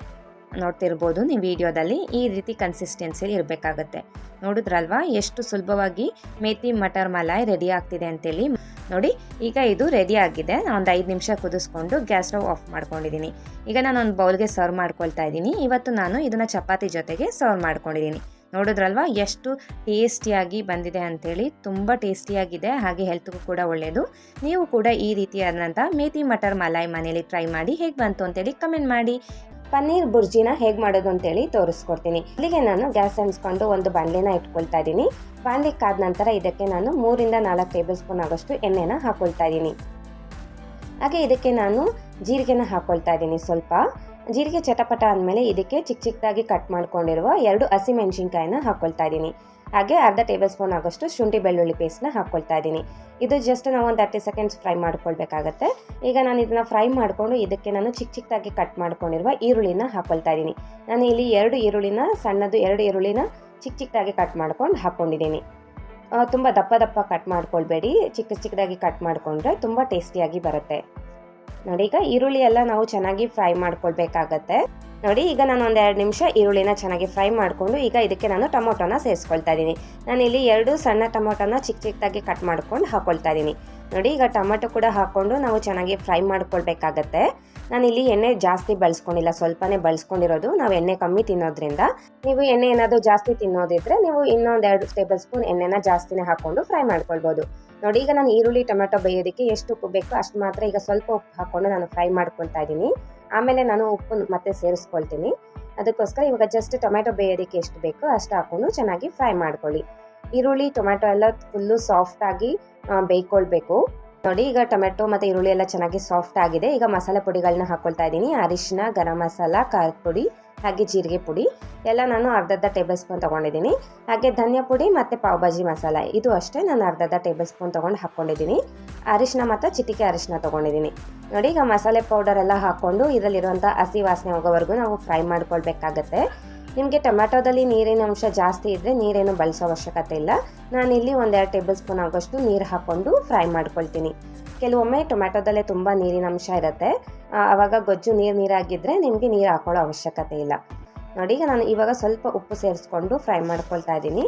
Speaker 1: ನೋಡ್ತಿರ್ಬೋದು ನೀವು ವಿಡಿಯೋದಲ್ಲಿ, ಈ ರೀತಿ ಕನ್ಸಿಸ್ಟೆನ್ಸಿಯಲ್ಲಿ ಇರಬೇಕಾಗತ್ತೆ. ನೋಡಿದ್ರಲ್ವಾ ಎಷ್ಟು ಸುಲಭವಾಗಿ ಮೇಥಿ ಮಟರ್ ಮಲಾಯ್ ರೆಡಿ ಆಗ್ತಿದೆ ಅಂತೇಳಿ. ನೋಡಿ ಈಗ ಇದು ರೆಡಿ ಆಗಿದೆ. ನಾನು ಒಂದು 5 ನಿಮಿಷ ಕುದಿಸ್ಕೊಂಡು ಗ್ಯಾಸ್ ಸ್ಟವ್ ಆಫ್ ಮಾಡ್ಕೊಂಡಿದ್ದೀನಿ. ಈಗ ನಾನು ಒಂದು ಬೌಲ್ಗೆ ಸರ್ವ್ ಮಾಡ್ಕೊಳ್ತಾ ಇದ್ದೀನಿ. ಇವತ್ತು ನಾನು ಇದನ್ನು ಚಪಾತಿ ಜೊತೆಗೆ ಸರ್ವ್ ಮಾಡ್ಕೊಂಡಿದ್ದೀನಿ. ನೋಡಿದ್ರಲ್ವಾ ಎಷ್ಟು ಟೇಸ್ಟಿಯಾಗಿ ಬಂದಿದೆ ಅಂಥೇಳಿ. ತುಂಬ ಟೇಸ್ಟಿಯಾಗಿದೆ, ಹಾಗೆ ಹೆಲ್ತ್ಗೂ ಕೂಡ ಒಳ್ಳೆಯದು. ನೀವು ಕೂಡ ಈ ರೀತಿಯಾದಂಥ ಮೇಥಿ ಮಟರ್ ಮಲಾಯ್ ಮನೇಲಿ ಟ್ರೈ ಮಾಡಿ ಹೇಗೆ ಬಂತು ಅಂತೇಳಿ ಕಮೆಂಟ್ ಮಾಡಿ. ಪನ್ನೀರ್ ಬುರ್ಜಿನ ಹೇಗೆ ಮಾಡೋದು ಅಂತೇಳಿ ತೋರಿಸ್ಕೊಡ್ತೀನಿ. ಇಲ್ಲಿಗೆ ನಾನು ಗ್ಯಾಸ್ ಹಂಚ್ಕೊಂಡು ಒಂದು ಬಾಣಲೆನ ಇಟ್ಕೊಳ್ತಾ ಇದ್ದೀನಿ. ಬಾಣಲೆ ಕಾದ ನಂತರ ಇದಕ್ಕೆ ನಾನು 3 ರಿಂದ 4 ಟೇಬಲ್ ಸ್ಪೂನ್ ಆಗೋಷ್ಟು ಎಣ್ಣೆನ ಹಾಕ್ಕೊಳ್ತಾ ಇದ್ದೀನಿ. ಹಾಗೆ ಇದಕ್ಕೆ ನಾನು ಜೀರಿಗೆನ ಹಾಕ್ಕೊಳ್ತಾ ಇದ್ದೀನಿ. ಸ್ವಲ್ಪ ಜೀರಿಗೆ ಚಟಪಟ ಅಂದಮೇಲೆ ಇದಕ್ಕೆ ಚಿಕ್ಕದಾಗಿ ಕಟ್ ಮಾಡ್ಕೊಂಡಿರುವ 2 ಹಸಿಮೆಣಸಿನ್ಕಾಯಿನ ಹಾಕ್ಕೊಳ್ತಾ ಇದ್ದೀನಿ. ಹಾಗೆ ಅರ್ಧ ಟೇಬಲ್ ಸ್ಪೂನ್ ಆಗೋಷ್ಟು ಶುಂಠಿ ಬೆಳ್ಳುಳ್ಳಿ ಪೇಸ್ಟ್ನ ಹಾಕ್ಕೊಳ್ತಾ ಇದ್ದೀನಿ. ಇದು ಜಸ್ಟ್ ನಾವು ಒಂದು 30 ಸೆಕೆಂಡ್ಸ್ ಫ್ರೈ ಮಾಡ್ಕೊಳ್ಬೇಕಾಗತ್ತೆ. ಈಗ ನಾನು ಇದನ್ನು ಫ್ರೈ ಮಾಡಿಕೊಂಡು ಇದಕ್ಕೆ ನಾನು ಚಿಕ್ಕದಾಗಿ ಕಟ್ ಮಾಡ್ಕೊಂಡಿರುವ ಈರುಳ್ಳಿನ ಹಾಕ್ಕೊಳ್ತಾ ಇದ್ದೀನಿ. ನಾನು ಇಲ್ಲಿ 2 ಈರುಳ್ಳಿನ ಸಣ್ಣದು 2 ಈರುಳ್ಳಿನ ಚಿಕ್ಕದಾಗಿ ಕಟ್ ಮಾಡ್ಕೊಂಡು ಹಾಕ್ಕೊಂಡಿದ್ದೀನಿ. ತುಂಬ ದಪ್ಪ ಕಟ್ ಮಾಡ್ಕೊಳ್ಬೇಡಿ, ಚಿಕ್ಕದಾಗಿ ಕಟ್ ಮಾಡಿಕೊಂಡ್ರೆ ತುಂಬ ಟೇಸ್ಟಿಯಾಗಿ ಬರುತ್ತೆ. ನೋಡಿ ಈಗ ಈರುಳ್ಳಿ ಎಲ್ಲ ನಾವು ಚೆನ್ನಾಗಿ ಫ್ರೈ ಮಾಡ್ಕೊಳ್ಬೇಕಾಗತ್ತೆ. ನೋಡಿ ಈಗ ನಾನು ಒಂದು 2 ನಿಮಿಷ ಈರುಳ್ಳಿನ ಚೆನ್ನಾಗಿ ಫ್ರೈ ಮಾಡಿಕೊಂಡು ಈಗ ಇದಕ್ಕೆ ನಾನು ಟೊಮೊಟೊನ ಸೇರಿಸ್ಕೊಳ್ತಾ ಇದ್ದೀನಿ. ನಾನಿಲ್ಲಿ 2 ಸಣ್ಣ ಟೊಮೊಟೊನ ಚಿಕ್ಕದಾಗಿ ಕಟ್ ಮಾಡ್ಕೊಂಡು ಹಾಕ್ಕೊಳ್ತಾ ಇದ್ದೀನಿ. ನೋಡಿ ಈಗ ಟೊಮೊಟೊ ಕೂಡ ಹಾಕ್ಕೊಂಡು ನಾವು ಚೆನ್ನಾಗಿ ಫ್ರೈ ಮಾಡ್ಕೊಳ್ಬೇಕಾಗತ್ತೆ. ನಾನಿಲ್ಲಿ ಎಣ್ಣೆ ಜಾಸ್ತಿ ಬಳಸ್ಕೊಂಡಿಲ್ಲ, ಸ್ವಲ್ಪನೇ ಬಳಸ್ಕೊಂಡಿರೋದು. ನಾವು ಎಣ್ಣೆ ಕಮ್ಮಿ ತಿನ್ನೋದ್ರಿಂದ, ನೀವು ಎಣ್ಣೆ ಏನಾದರೂ ಜಾಸ್ತಿ ತಿನ್ನೋದಿದ್ರೆ ನೀವು ಇನ್ನೊಂದು 2 ಟೇಬಲ್ ಸ್ಪೂನ್ ಎಣ್ಣೆನ ಜಾಸ್ತಿನೇ ಹಾಕ್ಕೊಂಡು ಫ್ರೈ ಮಾಡ್ಕೊಳ್ಬೋದು. ನೋಡಿ ಈಗ ನಾನು ಈರುಳ್ಳಿ ಟೊಮೆಟೊ ಬೇಯೋದಕ್ಕೆ ಎಷ್ಟು ಉಪ್ಪು ಬೇಕೋ ಅಷ್ಟು ಮಾತ್ರ ಈಗ ಸ್ವಲ್ಪ ಉಪ್ಪು ಹಾಕ್ಕೊಂಡು ನಾನು ಫ್ರೈ ಮಾಡ್ಕೊಳ್ತಾ ಇದ್ದೀನಿ. ಆಮೇಲೆ ನಾನು ಉಪ್ಪು ಮತ್ತೆ ಸೇರಿಸ್ಕೊಳ್ತೀನಿ. ಅದಕ್ಕೋಸ್ಕರ ಇವಾಗ ಜಸ್ಟ್ ಟೊಮೆಟೊ ಬೇಯೋದಕ್ಕೆ ಎಷ್ಟು ಬೇಕೋ ಅಷ್ಟು ಹಾಕ್ಕೊಂಡು ಚೆನ್ನಾಗಿ ಫ್ರೈ ಮಾಡ್ಕೊಳ್ಳಿ. ಈರುಳ್ಳಿ ಟೊಮೆಟೊ ಎಲ್ಲ ಫುಲ್ಲು ಸಾಫ್ಟಾಗಿ ಬೇಯ್ಕೊಳ್ಬೇಕು. ನೋಡಿ ಈಗ ಟೊಮೆಟೊ ಮತ್ತು ಈರುಳ್ಳಿ ಎಲ್ಲ ಚೆನ್ನಾಗಿ ಸಾಫ್ಟ್ ಆಗಿದೆ. ಈಗ ಮಸಾಲೆ ಪುಡಿಗಳನ್ನ ಹಾಕ್ಕೊಳ್ತಾ ಇದ್ದೀನಿ. ಅರಿಶಿನ, ಗರಂ ಮಸಾಲ, ಖಾರದ ಪುಡಿ, ಹಾಗೆ ಜೀರಿಗೆ ಪುಡಿ ಎಲ್ಲ ನಾನು ಅರ್ಧ ಟೇಬಲ್ ಸ್ಪೂನ್ ತೊಗೊಂಡಿದ್ದೀನಿ. ಹಾಗೆ ಧನಿಯಾ ಪುಡಿ ಮತ್ತು ಪಾವ್ ಭಾಜಿ ಮಸಾಲ ಇದು ಅಷ್ಟೇ ನಾನು ಅರ್ಧ ಟೇಬಲ್ ಸ್ಪೂನ್ ತೊಗೊಂಡು ಹಾಕ್ಕೊಂಡಿದ್ದೀನಿ. ಅರಿಶಿನ ಮತ್ತು ಚಿಟಿಕೆ ಅರಿಶಿನ ತೊಗೊಂಡಿದ್ದೀನಿ. ನೋಡಿ ಈಗ ಮಸಾಲೆ ಪೌಡರ್ ಎಲ್ಲ ಹಾಕ್ಕೊಂಡು ಇದರಲ್ಲಿರುವಂಥ ಹಸಿ ವಾಸನೆ ಹೋಗೋವರೆಗೂ ನಾವು ಫ್ರೈ ಮಾಡ್ಕೊಳ್ಬೇಕಾಗತ್ತೆ. ನಿಮಗೆ ಟೊಮ್ಯಾಟೋದಲ್ಲಿ ನೀರಿನ ಅಂಶ ಜಾಸ್ತಿ ಇದ್ದರೆ ನೀರೇನು ಬಳಸೋ ಅವಶ್ಯಕತೆ ಇಲ್ಲ. ನಾನಿಲ್ಲಿ 1-2 ಟೇಬಲ್ ಸ್ಪೂನ್ ಆಗೋಷ್ಟು ನೀರು ಹಾಕ್ಕೊಂಡು ಫ್ರೈ ಮಾಡ್ಕೊಳ್ತೀನಿ. ಕೆಲವೊಮ್ಮೆ ಟೊಮ್ಯಾಟೋದಲ್ಲೇ ತುಂಬ ನೀರಿನ ಅಂಶ ಇರುತ್ತೆ, ಆವಾಗ ಗೊಜ್ಜು ನೀರಾಗಿದ್ದರೆ ನಿಮಗೆ ನೀರು ಹಾಕೊಳ್ಳೋ ಅವಶ್ಯಕತೆ ಇಲ್ಲ. ನೋಡಿ ಈಗ ನಾನು ಇವಾಗ ಸ್ವಲ್ಪ ಉಪ್ಪು ಸೇರಿಸ್ಕೊಂಡು ಫ್ರೈ ಮಾಡ್ಕೊಳ್ತಾ ಇದ್ದೀನಿ.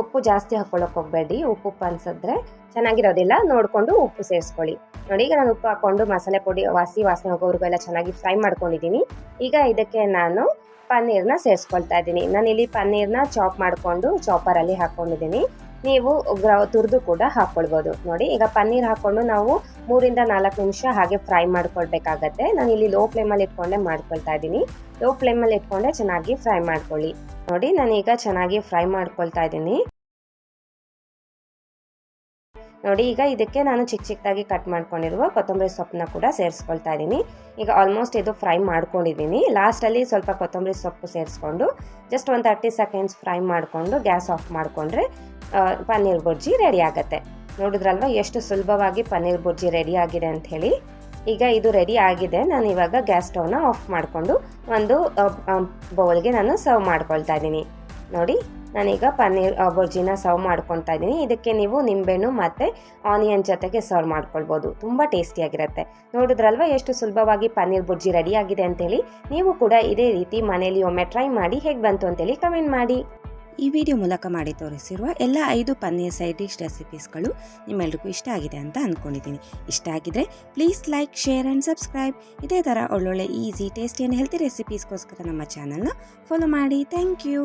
Speaker 1: ಉಪ್ಪು ಜಾಸ್ತಿ ಹಾಕ್ಕೊಳ್ಳೋಕೆ ಹೋಗಬೇಡಿ, ಉಪ್ಪು ಅನಿಸಿದ್ರೆ ಚೆನ್ನಾಗಿರೋದಿಲ್ಲ, ನೋಡಿಕೊಂಡು ಉಪ್ಪು ಸೇರಿಸ್ಕೊಳ್ಳಿ. ನೋಡಿ ಈಗ ನಾನು ಉಪ್ಪು ಹಾಕ್ಕೊಂಡು ಮಸಾಲೆ ಪುಡಿ ವಾಸನೆ ಹೋಗೋವರೆಗೂ ಎಲ್ಲ ಚೆನ್ನಾಗಿ ಫ್ರೈ ಮಾಡ್ಕೊಂಡಿದ್ದೀನಿ. ಈಗ ಇದಕ್ಕೆ ನಾನು ಪನ್ನೀರ್ನ ಸೇರಿಸ್ಕೊಳ್ತಾ ಇದ್ದೀನಿ. ನಾನಿಲ್ಲಿ ಪನ್ನೀರ್ನ ಚಾಪ್ ಮಾಡಿಕೊಂಡು ಚಾಪರಲ್ಲಿ ಹಾಕ್ಕೊಂಡಿದ್ದೀನಿ. ನೀವು ತುರಿದು ಕೂಡ ಹಾಕ್ಕೊಳ್ಬೋದು. ನೋಡಿ ಈಗ ಪನ್ನೀರ್ ಹಾಕ್ಕೊಂಡು ನಾವು 3 ರಿಂದ 4 ನಿಮಿಷ ಹಾಗೆ ಫ್ರೈ ಮಾಡ್ಕೊಳ್ಬೇಕಾಗತ್ತೆ. ನಾನಿಲ್ಲಿ ಲೋ ಫ್ಲೇಮಲ್ಲಿ ಇಟ್ಕೊಂಡೆ ಮಾಡ್ಕೊಳ್ತಾ ಇದ್ದೀನಿ. ಲೋ ಫ್ಲೇಮಲ್ಲಿ ಇಟ್ಕೊಂಡೆ ಚೆನ್ನಾಗಿ ಫ್ರೈ ಮಾಡ್ಕೊಳ್ಳಿ. ನೋಡಿ ನಾನೀಗ ಚೆನ್ನಾಗಿ ಫ್ರೈ ಮಾಡ್ಕೊಳ್ತಾ ಇದ್ದೀನಿ. ನೋಡಿ ಈಗ ಇದಕ್ಕೆ ನಾನು ಚಿಕ್ಕದಾಗಿ ಕಟ್ ಮಾಡ್ಕೊಂಡಿರುವ ಕೊತ್ತಂಬರಿ ಸೊಪ್ಪನ್ನ ಕೂಡ ಸೇರಿಸ್ಕೊಳ್ತಾ ಇದ್ದೀನಿ. ಈಗ ಆಲ್ಮೋಸ್ಟ್ ಇದು ಫ್ರೈ ಮಾಡ್ಕೊಂಡಿದ್ದೀನಿ. ಲಾಸ್ಟಲ್ಲಿ ಸ್ವಲ್ಪ ಕೊತ್ತಂಬರಿ ಸೊಪ್ಪು ಸೇರಿಸ್ಕೊಂಡು ಜಸ್ಟ್ ಒಂದು 30 ಸೆಕೆಂಡ್ಸ್ ಫ್ರೈ ಮಾಡಿಕೊಂಡು ಗ್ಯಾಸ್ ಆಫ್ ಮಾಡಿಕೊಂಡ್ರೆ ಪನ್ನೀರ್ ಬುರ್ಜಿ ರೆಡಿ ಆಗುತ್ತೆ. ನೋಡಿದ್ರಲ್ವ ಎಷ್ಟು ಸುಲಭವಾಗಿ ಪನ್ನೀರ್ ಬುರ್ಜಿ ರೆಡಿ ಆಗಿದೆ ಅಂಥೇಳಿ. ಈಗ ಇದು ರೆಡಿ ಆಗಿದೆ. ನಾನು ಇವಾಗ ಗ್ಯಾಸ್ ಸ್ಟವ್ನ ಆಫ್ ಮಾಡಿಕೊಂಡು ಒಂದು ಬೌಲ್ಗೆ ನಾನು ಸರ್ವ್ ಮಾಡ್ಕೊಳ್ತಾ ಇದ್ದೀನಿ. ನೋಡಿ ನಾನೀಗ ಪನ್ನೀರ್ ಬುರ್ಜಿನ ಸರ್ವ್ ಮಾಡ್ಕೊಳ್ತಾ ಇದ್ದೀನಿ. ಇದಕ್ಕೆ ನೀವು ನಿಂಬೆಹಣ್ಣು ಮತ್ತು ಆನಿಯನ್ ಜೊತೆಗೆ ಸರ್ವ್ ಮಾಡ್ಕೊಳ್ಬೋದು. ತುಂಬ ಟೇಸ್ಟಿಯಾಗಿರುತ್ತೆ. ನೋಡಿದ್ರಲ್ವ ಎಷ್ಟು ಸುಲಭವಾಗಿ ಪನ್ನೀರ್ ಬುರ್ಜಿ ರೆಡಿ ಆಗಿದೆ ಅಂತೇಳಿ. ನೀವು ಕೂಡ ಇದೇ ರೀತಿ ಮನೇಲಿ ಒಮ್ಮೆ ಟ್ರೈ ಮಾಡಿ ಹೇಗೆ ಬಂತು ಅಂತೇಳಿ ಕಮೆಂಟ್ ಮಾಡಿ.
Speaker 2: ಈ ವಿಡಿಯೋ ಮೂಲಕ ಮಾಡಿ ತೋರಿಸಿರುವ ಎಲ್ಲ 5 ಪನ್ನೀರ್ ಸೈಡ್ ಡಿಶ್ ರೆಸಿಪೀಸ್ಗಳು ನಿಮ್ಮೆಲ್ರಿಗೂ ಇಷ್ಟ ಆಗಿದೆ ಅಂತ ಅಂದ್ಕೊಂಡಿದ್ದೀನಿ. ಇಷ್ಟ ಆಗಿದ್ರೆ please like, share and subscribe. ಇದೇ ಥರ ಒಳ್ಳೊಳ್ಳೆ ಈಸಿ, ಟೇಸ್ಟಿ ಆ್ಯಂಡ್ ಹೆಲ್ತಿ ರೆಸಿಪೀಸ್ಗೋಸ್ಕರ ನಮ್ಮ ಚಾನಲ್ನ ಫಾಲೋ ಮಾಡಿ. Thank you.